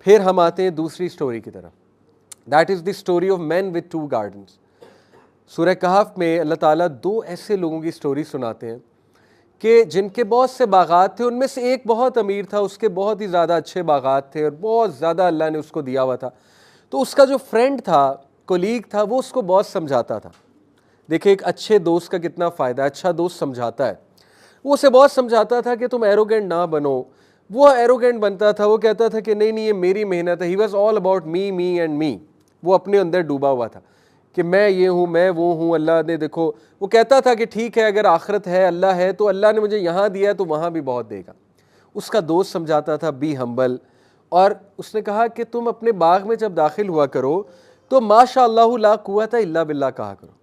फिर हम आते हैं दूसरी स्टोरी की तरफ, that is the story of man with 2 gardens. सूरह कहफ में अल्लाह ताला 2 ऐसे लोगों की स्टोरी सुनाते हैं कि जिनके बहुत से बागात थे, उनमें से एक बहुत अमीर था, उसके बहुत ही ज़्यादा अच्छे बागात थे और बहुत ज़्यादा अल्लाह ने उसको दिया हुआ था। तो उसका जो फ्रेंड था, कोलीग था, वो उसको बहुत समझाता था। देखिए एक अच्छे दोस्त का कितना फ़ायदा है, अच्छा दोस्त समझाता है। वो उसे बहुत समझाता था कि तुम एरोगेंट ना बनो, वो एरोगेंट बनता था, वो कहता था कि नहीं नहीं ये मेरी मेहनत है, he was all about me me and me. वो अपने अंदर डूबा हुआ था कि मैं ये हूँ, मैं वो हूँ, अल्लाह ने देखो, वो कहता था कि ठीक है अगर आखिरत है, अल्लाह है, तो अल्लाह ने मुझे यहाँ दिया तो वहाँ भी बहुत देगा। उसका दोस्त समझाता था बी हम्बल, और उसने कहा कि तुम अपने बाग में जब दाखिल हुआ करो तो माशाअल्लाह ला कुव्वता इल्ला बिल्लाह कहा करो।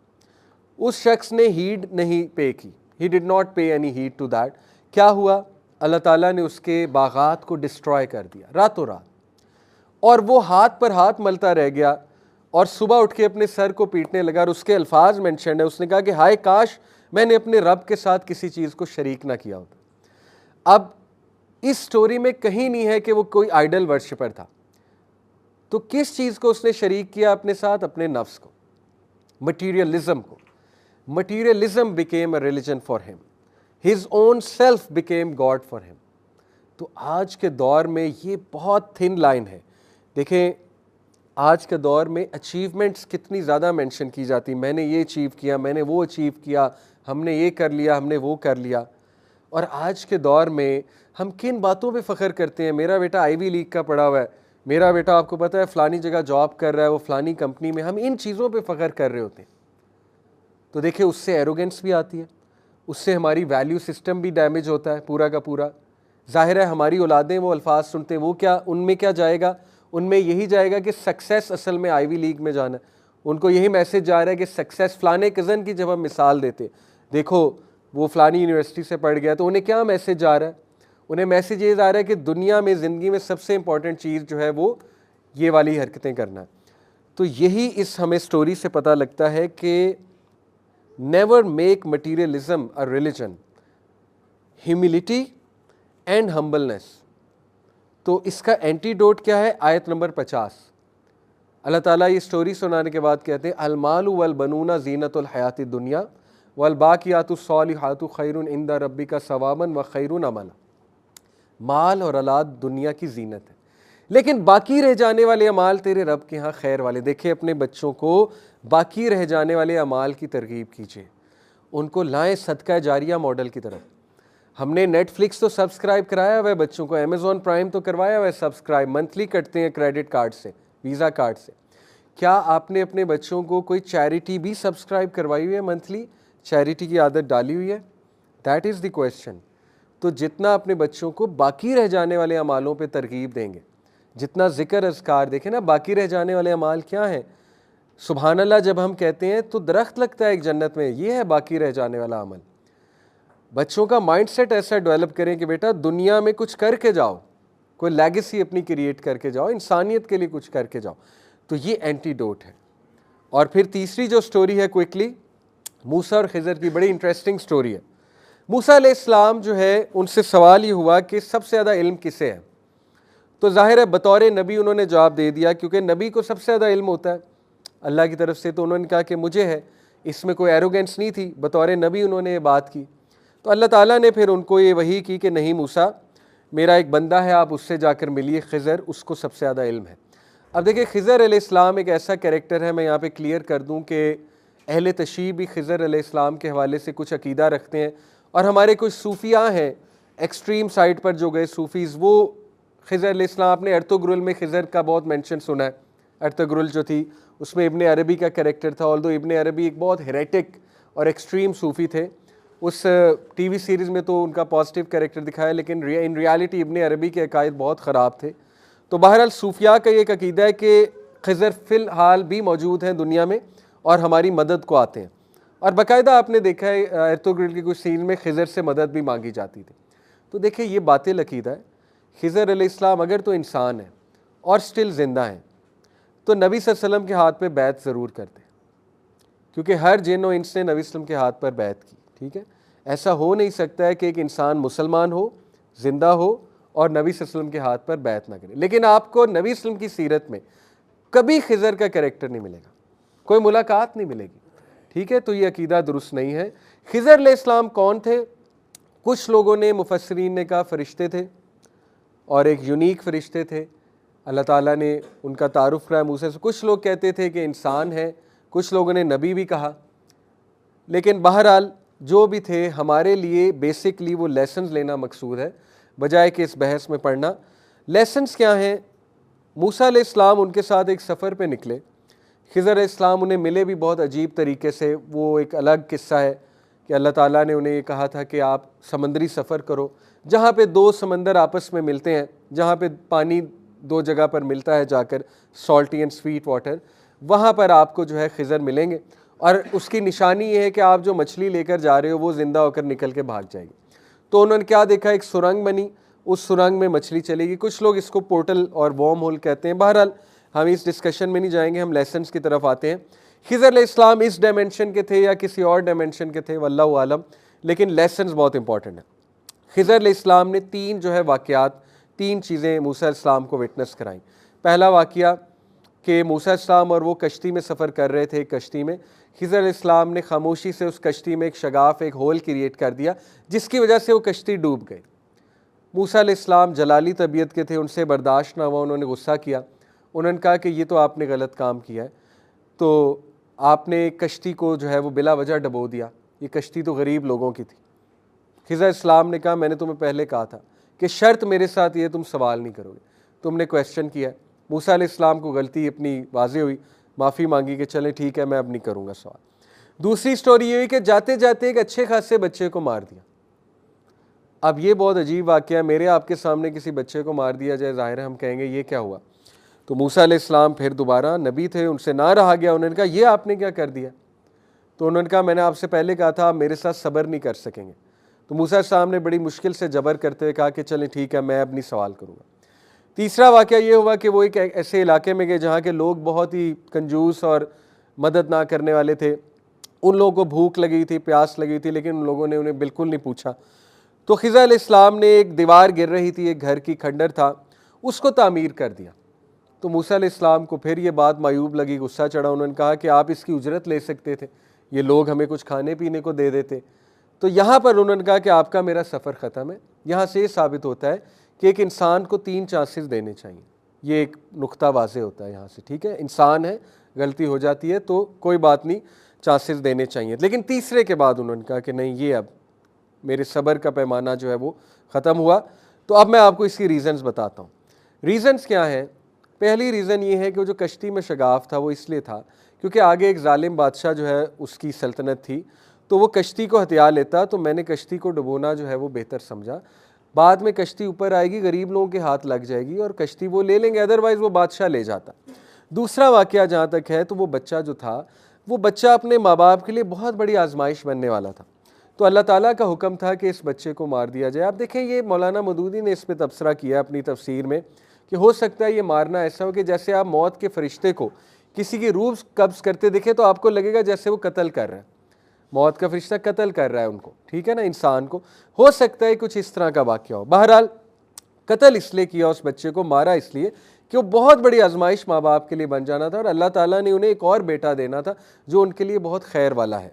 उस शख्स ने हीड नहीं पे की, ही डिड नॉट पे एनी हीड टू दैट। क्या हुआ? अल्लाह ताला ने उसके बागात को डिस्ट्रॉय कर दिया रातों रात, और वो हाथ पर हाथ मलता रह गया और सुबह उठ के अपने सर को पीटने लगा। और उसके अल्फाज मेंशन है, उसने कहा कि हाय काश मैंने अपने रब के साथ किसी चीज़ को शरीक ना किया होता। अब इस स्टोरी में कहीं नहीं है कि वो कोई आइडल वर्शिपर था, तो किस चीज़ को उसने शरीक किया अपने साथ? अपने नफ्स को, मटीरियलिज्म को। Materialism became a religion for him, his own self became God for him. तो आज के दौर में ये बहुत थिन लाइन है। देखें आज के दौर में अचीवमेंट्स कितनी ज़्यादा मेंशन की जाती, मैंने ये अचीव किया, मैंने वो अचीव किया, हमने ये कर लिया, हमने वो कर लिया। और आज के दौर में हम किन बातों पे फ़ख्र करते हैं? मेरा बेटा आईवी लीग का पढ़ा हुआ है, मेरा बेटा आपको पता है फ़लानी जगह जॉब कर रहा है, वो फ़लानी कंपनी में, हम इन चीज़ों पे फ़ख्र कर रहे होते हैं। तो देखिए उससे एरोगेंस भी आती है, उससे हमारी वैल्यू सिस्टम भी डैमेज होता है पूरा का पूरा। जाहिर है हमारी औलादें वो अल्फाज सुनते हैं, वो क्या उनमें क्या जाएगा? उनमें यही जाएगा कि सक्सेस असल में आईवी लीग में जाना है। उनको यही मैसेज जा रहा है कि सक्सेस, फ़लाने कज़न की जब हम मिसाल देते, देखो वो फ़लानी यूनिवर्सिटी से पढ़ गया, तो उन्हें क्या मैसेज जा रहा है? उन्हें मैसेज ये जा रहा है कि दुनिया में, ज़िंदगी में सबसे इंपॉर्टेंट चीज़ जो है वो ये वाली हरकतें करना है। तो यही इस हमें स्टोरी से पता लगता है कि never make materialism a religion, humility and humbleness. तो इसका एंटीडोट क्या है? आयत नंबर 50। अल्लाह ताला ये स्टोरी सुनाने के बाद कहते हैं अलमालु वल बनूना ज़ीनतुल हयाति दुनिया वल बाकियातुस सालिहातु खैरुन इंदा रब्बिका सवाबन व खैरुन अमला। माल और औलाद दुनिया की जीनत है, लेकिन बाकी रह जाने वाले अमाल तेरे रब के यहाँ खैर वाले। देखिए अपने बच्चों को बाकी रह जाने वाले अमाल की तरगीब कीजिए, उनको लाएं सदका जारिया मॉडल की तरफ। हमने नेटफ्लिक्स तो सब्सक्राइब कराया हुआ है बच्चों को, अमेज़ॉन प्राइम तो करवाया हुआ है सब्सक्राइब, मंथली कटते हैं क्रेडिट कार्ड से, वीज़ा कार्ड से। क्या आपने अपने बच्चों को कोई चैरिटी भी सब्सक्राइब करवाई हुई है? मंथली चैरिटी की आदत डाली हुई है? That is the question. तो जितना अपने बच्चों को बाकी रह जाने वाले अमालों पे तरगीब देंगे, जितना ज़िक्र अज़कार, देखें ना बाकी रह जाने वाले अमाल क्या हैं? सुभान अल्लाह जब हम कहते हैं तो दरख्त लगता है एक जन्नत में, ये है बाकी रह जाने वाला अमल। बच्चों का माइंडसेट ऐसा डेवलप करें कि बेटा दुनिया में कुछ करके जाओ, कोई लेगेसी अपनी क्रिएट करके जाओ, इंसानियत के लिए कुछ करके जाओ। तो ये एंटीडोट है। और फिर तीसरी जो स्टोरी है क्विकली, मूसा और खिज़र की, बड़ी इंटरेस्टिंग स्टोरी है। मूसा अलैहिस्सलाम जो है उनसे सवाल ये हुआ कि सबसे ज़्यादा इल्म किसे है? तो जाहिर है बतौर नबी उन्होंने जवाब दे दिया, क्योंकि नबी को सबसे ज़्यादा इल्म होता है अल्लाह की तरफ से। तो उन्होंने कहा कि मुझे है, इसमें कोई एरोगेंस नहीं थी, बतौर नबी उन्होंने ये बात की। तो अल्लाह ताला ने फिर उनको ये वही की कि नहीं मूसा, मेरा एक बंदा है, आप उससे जाकर मिलिए, खिज़र, उसको सबसे ज़्यादा इल्म है। अब देखिए खिज़र अलैहिस्सलाम एक ऐसा कैरेक्टर है, मैं यहाँ पे क्लियर कर दूँ कि अहले तशय्युअ भी खिज़र अलैहिस्सलाम के हवाले से कुछ अकीदा रखते हैं, और हमारे कुछ सूफिया हैं एक्सट्रीम साइड पर जो गए सूफ़ीज़, वो खिज़र अलैहिस्सलाम, आपने अर्तुगरुल में खिज़र का बहुत मेंशन सुना है। अर्तुगरुल जो थी उसमें इब्ने अरबी का कैरेक्टर था, ऑल्दो इब्ने अरबी एक बहुत हेरेटिक और एक्सट्रीम सूफ़ी थे। उस टीवी सीरीज़ में तो उनका पॉजिटिव कैरेक्टर दिखाया, लेकिन इन रियलिटी इब्ने अरबी के अकायद बहुत ख़राब थे। तो बहरहाल सूफिया का एक अकीदा है कि खिज़र फ़िलहाल भी मौजूद हैं दुनिया में और हमारी मदद को आते हैं, और बाकायदा आपने देखा है अर्तुगरुल की कुछ सीन में खिज़र से मदद भी मांगी जाती थी। तो देखिए ये बातिल अकीदा है। खिज़र अलैहिस्सलाम अगर तो इंसान है और स्टिल ज़िंदा हैं, तो नबी सल्लल्लाहु अलैहि वसल्लम के हाथ पे बैत ज़रूर करते, क्योंकि हर जिन और इंस ने नबी सल्लम के हाथ पर बैत की। ठीक है, ऐसा हो नहीं सकता है कि एक इंसान मुसलमान हो, ज़िंदा हो और नबी सल्लल्लाहु अलैहि वसल्लम के हाथ पर बैत ना करे। लेकिन आपको नबी सल्लल्लाहु अलैहि वसल्लम की सीरत में कभी खिज़र का कैरेक्टर नहीं मिलेगा, कोई मुलाकात नहीं मिलेगी। ठीक है, तो ये अकीदा दुरुस्त नहीं है। खिज़र अलैहिस्सलाम कौन थे? कुछ लोगों ने, मुफस्सिरीन ने कहा फ़रिश्ते थे, और एक यूनिक फ़रिश्ते थे। अल्लाह ताला ने उनका तारुफ़ कराया मूसा से। कुछ लोग कहते थे कि इंसान है, कुछ लोगों ने नबी भी कहा। लेकिन बहरहाल जो भी थे, हमारे लिए बेसिकली वो लेसन्स लेना मकसूद है, बजाय कि इस बहस में पढ़ना। लेसन्स क्या हैं? मूसा अलैहिस्सलाम उनके साथ एक सफ़र पे निकले, खिज़र अलैहिस्सलाम उन्हें मिले भी बहुत अजीब तरीके से। वो एक अलग किस्सा है कि अल्लाह ताला ने उन्हें ये कहा था कि आप समंदरी सफ़र करो, जहाँ पे दो समंदर आपस में मिलते हैं, जहाँ पे पानी दो जगह पर मिलता है जाकर, सॉल्टी एंड स्वीट वाटर, वहाँ पर आपको जो है खिज़र मिलेंगे, और उसकी निशानी ये है कि आप जो मछली लेकर जा रहे हो वो ज़िंदा होकर निकल के भाग जाएगी। तो उन्होंने क्या देखा, एक सुरंग बनी, उस सुरंग में मछली चलेगी। कुछ लोग इसको पोर्टल और वॉर्म होल कहते हैं। बहरहाल हम इस डिस्कशन में नहीं जाएंगे, हम लेसन्स की तरफ आते हैं। खिज़र अलैहिस्सलाम इस डायमेंशन के थे या किसी और डायमेंशन के थे, वल्लाहु आलम, लेकिन लेसन्स बहुत इंपॉर्टेंट है। खिज़र अलैहिस्सलाम ने तीन जो है वाक़यात, तीन चीज़ें मूसा अलैहिस्सलाम को विटनेस कराई। पहला वाक़या कि मूसा अलैहिस्सलाम और वो कश्ती में सफ़र कर रहे थे, कश्ती में खिज़र अलैहिस्सलाम ने खामोशी से उस कश्ती में एक शगाफ, एक होल क्रिएट कर दिया, जिसकी वजह से वो कश्ती डूब गई। मूसा अलैहिस्सलाम जलाली तबीयत के थे, उनसे बर्दाश्त ना हुआ, उन्होंने गुस्सा किया। उन्होंने कहा कि ये तो आपने गलत काम किया है, तो आपने कश्ती को जो है वो बिला वजह डबो दिया, ये कश्ती तो गरीब लोगों की थी। खिज़र अलैहिस्सलाम ने कहा मैंने तुम्हें पहले कहा था कि शर्त मेरे साथ ये, तुम सवाल नहीं करोगे, तुमने क्वेश्चन किया। मूसा अलैहिस्सलाम को गलती अपनी वाज़ेह हुई, माफ़ी मांगी कि चलें ठीक है मैं अब नहीं करूँगा सवाल। दूसरी स्टोरी ये हुई कि जाते जाते एक अच्छे खासे बच्चे को मार दिया। अब ये बहुत अजीब वाक़या है, मेरे आपके सामने किसी बच्चे को मार दिया जाए, ज़ाहिर है हम कहेंगे ये क्या हुआ। तो मूसा अलैहिस्सलाम फिर दोबारा नबी थे, उनसे ना रहा गया, उन्होंने कहा ये आपने क्या कर दिया। तो उन्होंने कहा मैंने आपसे पहले कहा था आप मेरे साथ सब्र नहीं कर सकेंगे। तो मूसा अलैहिस्सलाम ने बड़ी मुश्किल से जबर करते हुए कहा कि चलें ठीक है मैं अब नहीं सवाल करूँगा। तीसरा वाक़या ये हुआ कि वो एक ऐसे इलाके में गए जहाँ के लोग बहुत ही कंजूस और मदद ना करने वाले थे। उन लोगों को भूख लगी थी, प्यास लगी थी, लेकिन उन लोगों ने उन्हें बिल्कुल नहीं पूछा। तो खिज़र अलैहिस्सलाम ने एक दीवार गिर रही थी, एक घर की खंडर था, उसको तामीर कर दिया। तो मूसा अलैहिस्सलाम को फिर ये बात मायूब लगी, गुस्सा चढ़ा। उन्होंने कहा कि आप इसकी उजरत ले सकते थे, ये लोग हमें कुछ खाने पीने को दे देते। तो यहाँ पर उन्होंने कहा कि आपका मेरा सफ़र ख़त्म है। यहाँ से ये साबित होता है कि एक इंसान को 3 चांसेस देने चाहिए, ये एक नुक्ता वाज़े होता है यहाँ से। ठीक है, इंसान है, गलती हो जाती है तो कोई बात नहीं, चांसेस देने चाहिए। लेकिन तीसरे के बाद उन्होंने कहा कि नहीं, ये अब मेरे सब्र का पैमाना जो है वो ख़त्म हुआ। तो अब मैं आपको इसकी रीज़न्स बताता हूँ। रीज़न्स क्या हैं? पहली रीज़न ये है कि वो जो कश्ती में शगाफ था वो इसलिए था क्योंकि आगे एक जालिम बादशाह जो है उसकी सल्तनत थी, तो वो कश्ती को हथिया लेता, तो मैंने कश्ती को डुबोना जो है वो बेहतर समझा। बाद में कश्ती ऊपर आएगी, गरीब लोगों के हाथ लग जाएगी और कश्ती वो ले लेंगे, अदरवाइज़ वो बादशाह ले जाता। दूसरा वाक़या जहाँ तक है, तो वो बच्चा जो था, वो बच्चा अपने माँ बाप के लिए बहुत बड़ी आजमाइश बनने वाला था। तो अल्लाह ताला का हुक्म था कि इस बच्चे को मार दिया जाए। आप देखें, ये मौलाना मौदूदी ने इस पर तबसरा किया अपनी तफसीर में कि हो सकता है ये मारना ऐसा हो कि जैसे आप मौत के फरिश्ते को किसी की रूह कब्ज़ करते देखें तो आपको लगेगा जैसे वो कत्ल कर रहा है, मौत का फरिश्ता कत्ल कर रहा है उनको, ठीक है ना, इंसान को। हो सकता है कुछ इस तरह का वाक़या हो। बहरहाल कत्ल इसलिए किया, उस बच्चे को मारा इसलिए कि वो बहुत बड़ी आजमाइश माँ बाप के लिए बन जाना था और अल्लाह ताला ने उन्हें एक और बेटा देना था जो उनके लिए बहुत खैर वाला है।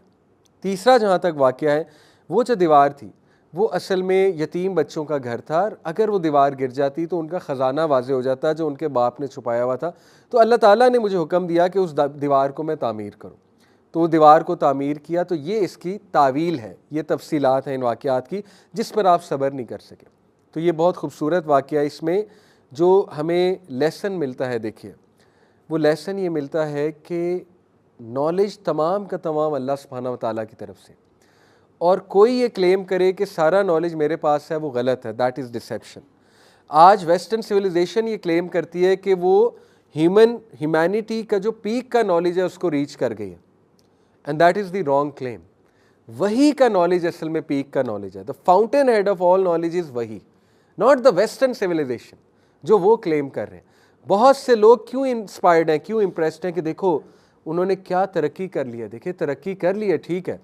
तीसरा जहाँ तक वाक़या है, वो जो दीवार थी, वो असल में यतीम बच्चों का घर था। अगर वो दीवार गिर जाती तो उनका ख़जाना वाज़े हो जाता जो उनके बाप ने छुपाया हुआ था। तो अल्लाह ताला ने मुझे हुक्म दिया कि उस दीवार को मैं तामीर करूँ। तो वो दीवार को तामीर किया। तो ये इसकी तावील है, ये तफसीलात हैं इन वाक़यात की जिस पर आप सब्र नहीं कर सके। तो ये बहुत खूबसूरत वाक़या, इसमें जो हमें लेसन मिलता है, देखिए वो लेसन ये मिलता है कि नॉलेज तमाम का तमाम अल्लाह सुब्हानहू व तआला की तरफ से, और कोई ये क्लेम करे कि सारा नॉलेज मेरे पास है, वो गलत है। That is deception. आज वेस्टर्न सिविलाइजेशन ये क्लेम करती है कि वो ह्यूमैनिटी का जो पीक का नॉलेज है उसको रीच कर गई है, and that is the wrong claim. वही का नॉलेज असल में पीक का नॉलेज है। The fountain head of all knowledge is वही, नॉट द वेस्टर्न सिविलाइजेशन जो वो क्लेम कर रहे हैं। बहुत से लोग क्यों इंस्पायर्ड हैं, क्यों इम्प्रेस्ड हैं कि देखो उन्होंने क्या तरक्की कर लिया। देखिए तरक्की कर ली है, ठीक है,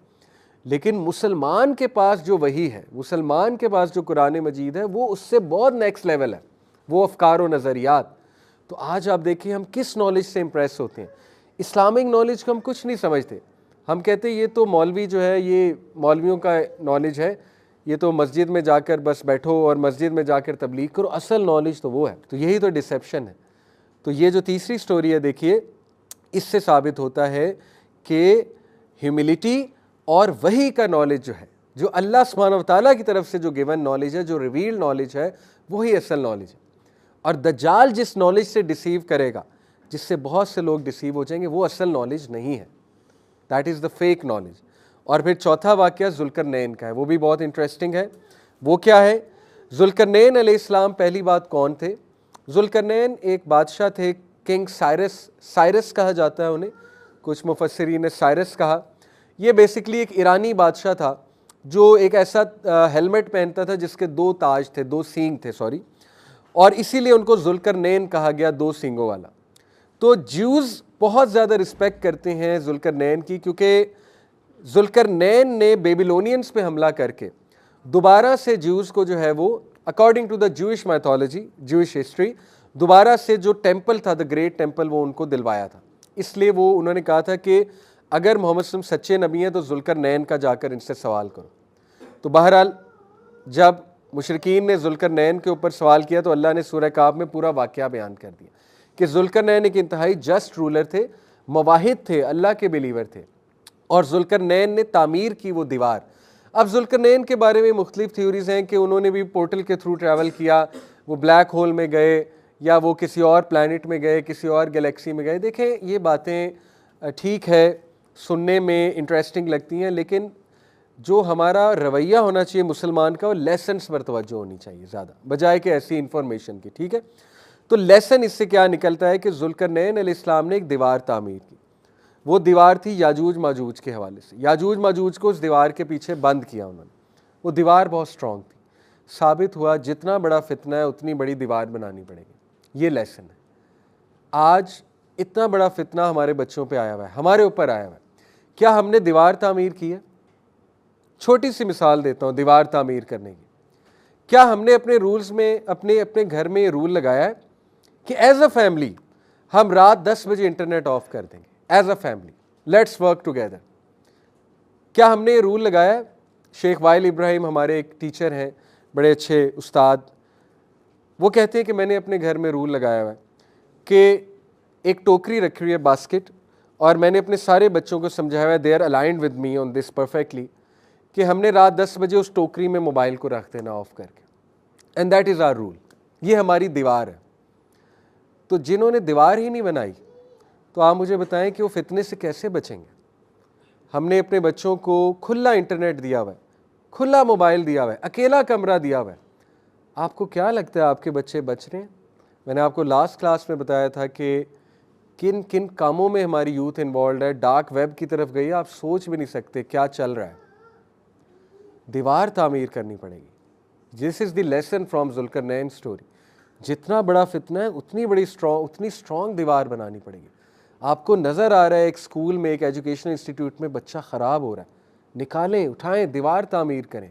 लेकिन मुसलमान के पास जो वही है, मुसलमान के पास जो कुरान मजीद है, वो उससे बहुत नेक्स्ट लेवल है, वो अफकार व नज़रियात। तो आज आप देखिए हम किस नॉलेज से इम्प्रेस होते हैं। इस्लामिक नॉलेज को हम कुछ नहीं समझते। हम कहते हैं ये तो मौलवी जो है, ये मौलवियों का नॉलेज है, ये तो मस्जिद में जाकर बस बैठो और मस्जिद में जाकर तबलीग करो, असल नॉलेज तो वो है। तो यही तो डिसेप्शन है। तो ये जो तीसरी स्टोरी है, देखिए इससे साबित होता है कि ह्यूमिलिटी और वही का नॉलेज जो है, जो अल्लाह सुब्हानहू व तआला की तरफ से जो गिवन नॉलेज है, जो रिवील्ड नॉलेज है, वही असल नॉलेज है। और दज्जाल जिस नॉलेज से डिसीव करेगा, जिससे बहुत से लोग डिसीव हो जाएंगे, वो असल नॉलेज नहीं है। That is the fake knowledge. और फिर चौथा वाक़या ज़ुल्करनैन का है, वो भी बहुत इंटरेस्टिंग है। वो क्या है? ज़ुल्करनैन अलैहिस्सलाम पहली बात कौन थे? ज़ुल्करनैन एक बादशाह थे, किंग साइरस कहा जाता है उन्हें, कुछ मुफस्सिरीन ने साइरस कहा। ये बेसिकली एक ईरानी बादशाह था जो एक ऐसा हेलमेट पहनता था जिसके दो ताज थे, दो सींग थे, सॉरी, और इसीलिए उनको ज़ुल्करनैन कहा गया, दो सींगों वाला। तो ज्यूज़ बहुत ज़्यादा रिस्पेक्ट करते हैं ज़ुल्करनैन की, क्योंकि ज़ुल्करनैन ने बेबीलोनियंस पे हमला करके दोबारा से ज्यूज़ को जो है वो, according to the Jewish mythology, Jewish history, दोबारा से जो टेम्पल था, द ग्रेट टेम्पल, वो उनको दिलवाया था। इसलिए वो उन्होंने कहा था कि अगर मोहम्मद सल्लल्लाहु अलैहि वसल्लम सच्चे नबी हैं तो ज़ुल्करनैन का जाकर इनसे सवाल करो। तो बहरहाल जब मुशरिकीन ने ज़ुल्करनैन के ऊपर सवाल किया तो अल्लाह ने सूरह काफ में पूरा वाक़या बयान कर दिया कि ज़ुल्करनैन एक इंतहाई जस्ट रूलर थे, मुवाहिद थे, अल्लाह के बिलीवर थे, और ज़ुल्करनैन ने तामीर की वो दीवार। अब ज़ुल्करनैन के बारे में मुख्तलिफ थ्योरीज़ हैं कि उन्होंने भी पोर्टल के थ्रू ट्रैवल किया, वो ब्लैक होल में गए, या वो किसी और प्लैनेट में गए, किसी और गैलेक्सी में गए। देखें ये बातें ठीक है, सुनने में इंटरेस्टिंग लगती हैं, लेकिन जो हमारा रवैया होना चाहिए मुसलमान का, वो लेसन्स पर तवज्जो होनी चाहिए ज़्यादा, बजाय कि ऐसी इंफॉर्मेशन की। ठीक है, तो लेसन इससे क्या निकलता है कि ज़ुल्करनैन अलैहिस्सलाम ने एक दीवार तामीर की। वो दीवार थी याजूज माजूज के हवाले से। याजूज माजूज को उस दीवार के पीछे बंद किया उन्होंने। वो दीवार बहुत स्ट्रॉन्ग थी। साबित हुआ जितना बड़ा फितना है उतनी बड़ी दीवार बनानी पड़ेगी। ये लेसन है। आज इतना बड़ा फितना हमारे बच्चों पे आया हुआ है, हमारे ऊपर आया हुआ है। क्या हमने दीवार तामीर की है? छोटी सी मिसाल देता हूँ दीवार तामीर करने की। क्या हमने अपने रूल्स में, अपने घर में ये रूल लगाया है कि एज अ फैमिली हम रात 10 बजे इंटरनेट ऑफ कर देंगे? As a family let's work together. क्या हमने ये रूल लगाया है? शेख वाइल इब्राहिम हमारे एक टीचर हैं, बड़े अच्छे उस्ताद, वो कहते हैं कि मैंने अपने घर में रूल लगाया हुआ है कि एक टोकरी रखी हुई है, बास्केट, और मैंने अपने सारे बच्चों को समझाया हुआ है, they are aligned with me on this perfectly, कि हमने रात 10 बजे उस टोकरी में मोबाइल को रख देना ऑफ करके, and that is our rule. ये हमारी दीवार है। तो जिन्होंने दीवार ही नहीं बनाई, तो आप मुझे बताएं कि वो फितने से कैसे बचेंगे? हमने अपने बच्चों को खुला इंटरनेट दिया हुआ है, खुला मोबाइल दिया हुआ है, अकेला कमरा दिया हुआ है। आपको क्या लगता है आपके बच्चे बच रहे हैं? मैंने आपको लास्ट क्लास में बताया था कि किन किन कामों में हमारी यूथ इन्वॉल्व है। डार्क वेब की तरफ गई, आप सोच भी नहीं सकते क्या चल रहा है। दीवार तामीर करनी पड़ेगी। This is the lesson from Zulqarnain story. जितना बड़ा फितना है उतनी स्ट्रॉन्ग दीवार बनानी पड़ेगी। आपको नज़र आ रहा है एक स्कूल में, एक एजुकेशनल इंस्टीट्यूट में बच्चा ख़राब हो रहा है, निकालें, उठाएं, दीवार तामीर करें,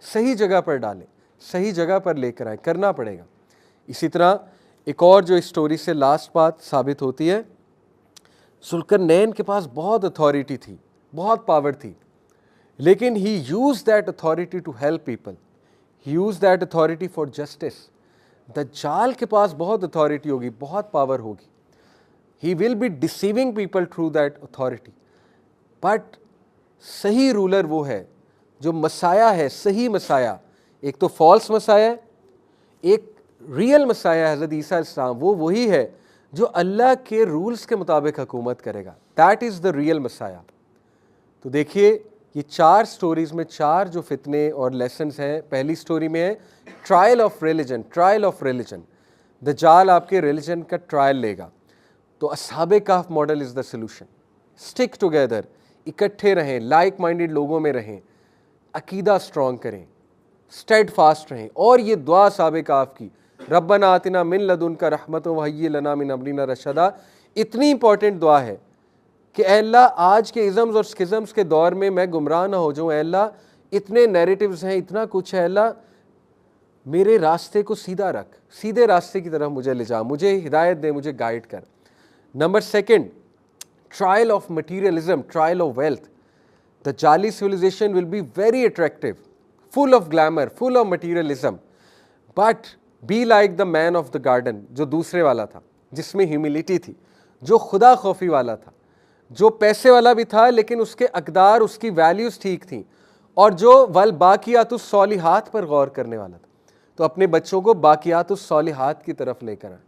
सही जगह पर डालें, सही जगह पर लेकर आएँ, करना पड़ेगा। इसी तरह एक और जो इस स्टोरी से लास्ट बात साबित होती है, ज़ुल्करनैन के पास बहुत अथॉरिटी थी, बहुत पावर थी, लेकिन he use that authority to help people, he use that authority for justice. दज्जाल के पास बहुत अथॉरिटी होगी, बहुत पावर होगी, he will be deceiving people through that authority. But सही रूलर वो है जो मसाया है, सही मसाया। एक तो फॉल्स मसाया है, एक रियल मसाया हज़रत ईसा अलैहिस्सलाम, वो वही है जो अल्लाह के रूल्स के मुताबिक हुकूमत करेगा। दैट इज़ द रियल मसाया। तो देखिए ये 4 स्टोरीज़ में 4 जो फितने और लेसन्स हैं। पहली स्टोरी में है trial of religion, trial of religion. दज्जाल आपके रिलीजन का ट्रायल लेगा। तो अस्हाबे कहफ model is the solution. Stick together, इकट्ठे रहें, लाइक माइंडेड लोगों में रहें, अकीदा स्ट्रॉन्ग करें, स्टेड फास्ट रहें। और ये दुआ अस्हाबे कहफ की, रब्बना आतिना मिन लदुनका रहमत व हय्यि लना मिन अमरिना रशदा, इतनी इंपॉर्टेंट दुआ है कि ऐ अल्लाह आज के इज़म्स और स्किज़म्स के दौर में मैं गुमराह ना हो जाऊँ। ऐ अल्लाह इतने नैरेटिव्स हैं, इतना कुछ है, अल्लाह मेरे रास्ते को सीधा रख, सीधे रास्ते की तरफ मुझे ले जा, मुझे हिदायत दे, मुझे गाइड कर। Number 2, trial of materialism, trial of wealth. The जाली civilization will be very attractive, full of glamour, full of materialism, but be like the man of the garden, जो दूसरे वाला था, जिसमें ह्यूमिलिटी थी, जो खुदा खौफी वाला था, जो पैसे वाला भी था लेकिन उसके अकदार, उसकी वैल्यूज़ ठीक थी, और जो वल बाकियातुस सॉलिहात पर गौर करने वाला था। तो अपने बच्चों को बाकियातुस सॉलिहात की तरफ लेकर आए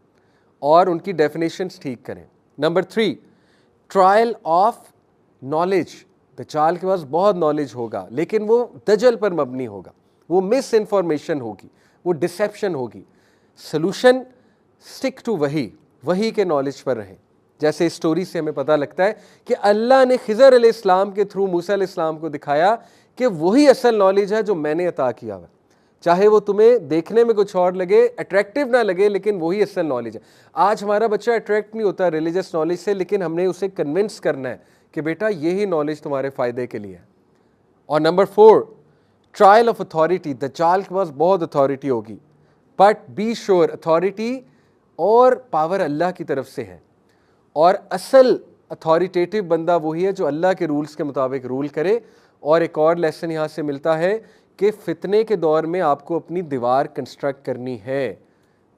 और उनकी डेफिनेशंस ठीक करें। Number 3, trial of knowledge. दज्जाल के पास बहुत नॉलेज होगा लेकिन वो दजल पर मबनी होगा, वो मिस इन्फॉर्मेशन होगी, वो डिसेप्शन होगी। सलूशन, स्टिक टू वही के नॉलेज पर रहें। जैसे इस स्टोरी से हमें पता लगता है कि अल्लाह ने खिज़र अलैहिस्सलाम के थ्रू मूसा अलैहिस्सलाम को दिखाया कि वही असल नॉलेज है जो मैंने अता किया हुआ, चाहे वो तुम्हें देखने में कुछ और लगे, अट्रैक्टिव ना लगे, लेकिन वही असल नॉलेज है। आज हमारा बच्चा अट्रैक्ट नहीं होता रिलीजियस नॉलेज से, लेकिन हमने उसे कन्विंस करना है कि बेटा यही नॉलेज तुम्हारे फ़ायदे के लिए है। और नंबर 4, ट्रायल ऑफ अथॉरिटी। दज्जाल के पास बहुत अथॉरिटी होगी, बट बी श्योर अथॉरिटी और पावर अल्लाह की तरफ से है, और असल अथॉरिटेटिव बंदा वही है जो अल्लाह के रूल्स के मुताबिक रूल करे। और एक और लेसन यहाँ से मिलता है कि फितने के दौर में आपको अपनी दीवार कंस्ट्रक्ट करनी है,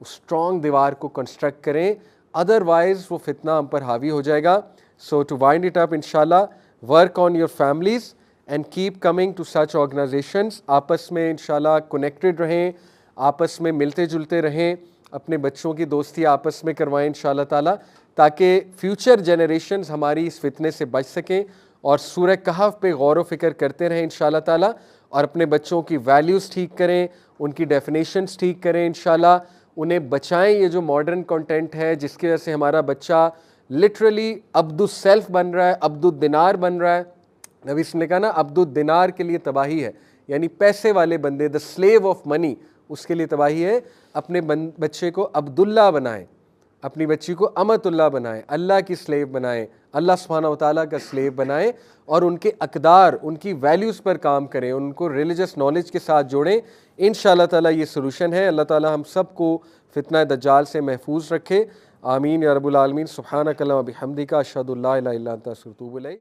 उस स्ट्रॉन्ग दीवार को कंस्ट्रक्ट करें, अदरवाइज वो फितना हम पर हावी हो जाएगा। So to wind it up, इंशाल्लाह work on your families and keep coming to such organisations. आपस में इंशाल्लाह कनेक्टेड रहें, आपस में मिलते जुलते रहें, अपने बच्चों की दोस्ती आपस में करवाएं इंशाल्लाह ताला, ताकि फ्यूचर जनरेशन्स हमारी इस फितने से बच सकें और सूरह कहफ पे गौर व फिक्र करते रहें इंशाल्लाह ताला, और अपने बच्चों की वैल्यूज़ ठीक करें, उनकी डेफिनेशंस ठीक करें इंशाल्लाह, उन्हें बचाएं ये जो मॉडर्न कंटेंट है जिसकी वजह से हमारा बच्चा लिटरली अब्दुस सेल्फ बन रहा है, अब्दुद दिनार बन रहा है। नबी ने कहा ना, अब्दुद दिनार के लिए तबाही है, यानी पैसे वाले बंदे, द स्लेव ऑफ मनी, उसके लिए तबाही है। अपने बच्चे को अब्दुल्ला बनाएं, अपनी बच्ची को अमतुल्ला बनाएं, अल्लाह की स्लेव बनाएं, अल्लाह सुब्हानहू व तआला का स्लेव बनाएं, और उनके अकदार, उनकी वैल्यूज़ पर काम करें, उनको रिलीजियस नॉलेज के साथ जोड़ें। इंशाअल्लाह ताला ये सोल्यूशन है। अल्लाह ताला हम सब को फितना दज्जाल से महफूज रखे। आमीन या रब्बुल आलमीन। सुब्हानक अल्लाहुम्मा बिहम्दिका अशहदु अल्ला इलाहा इल्ला अंता अस्तगफिरुका व अतूबु इलैक।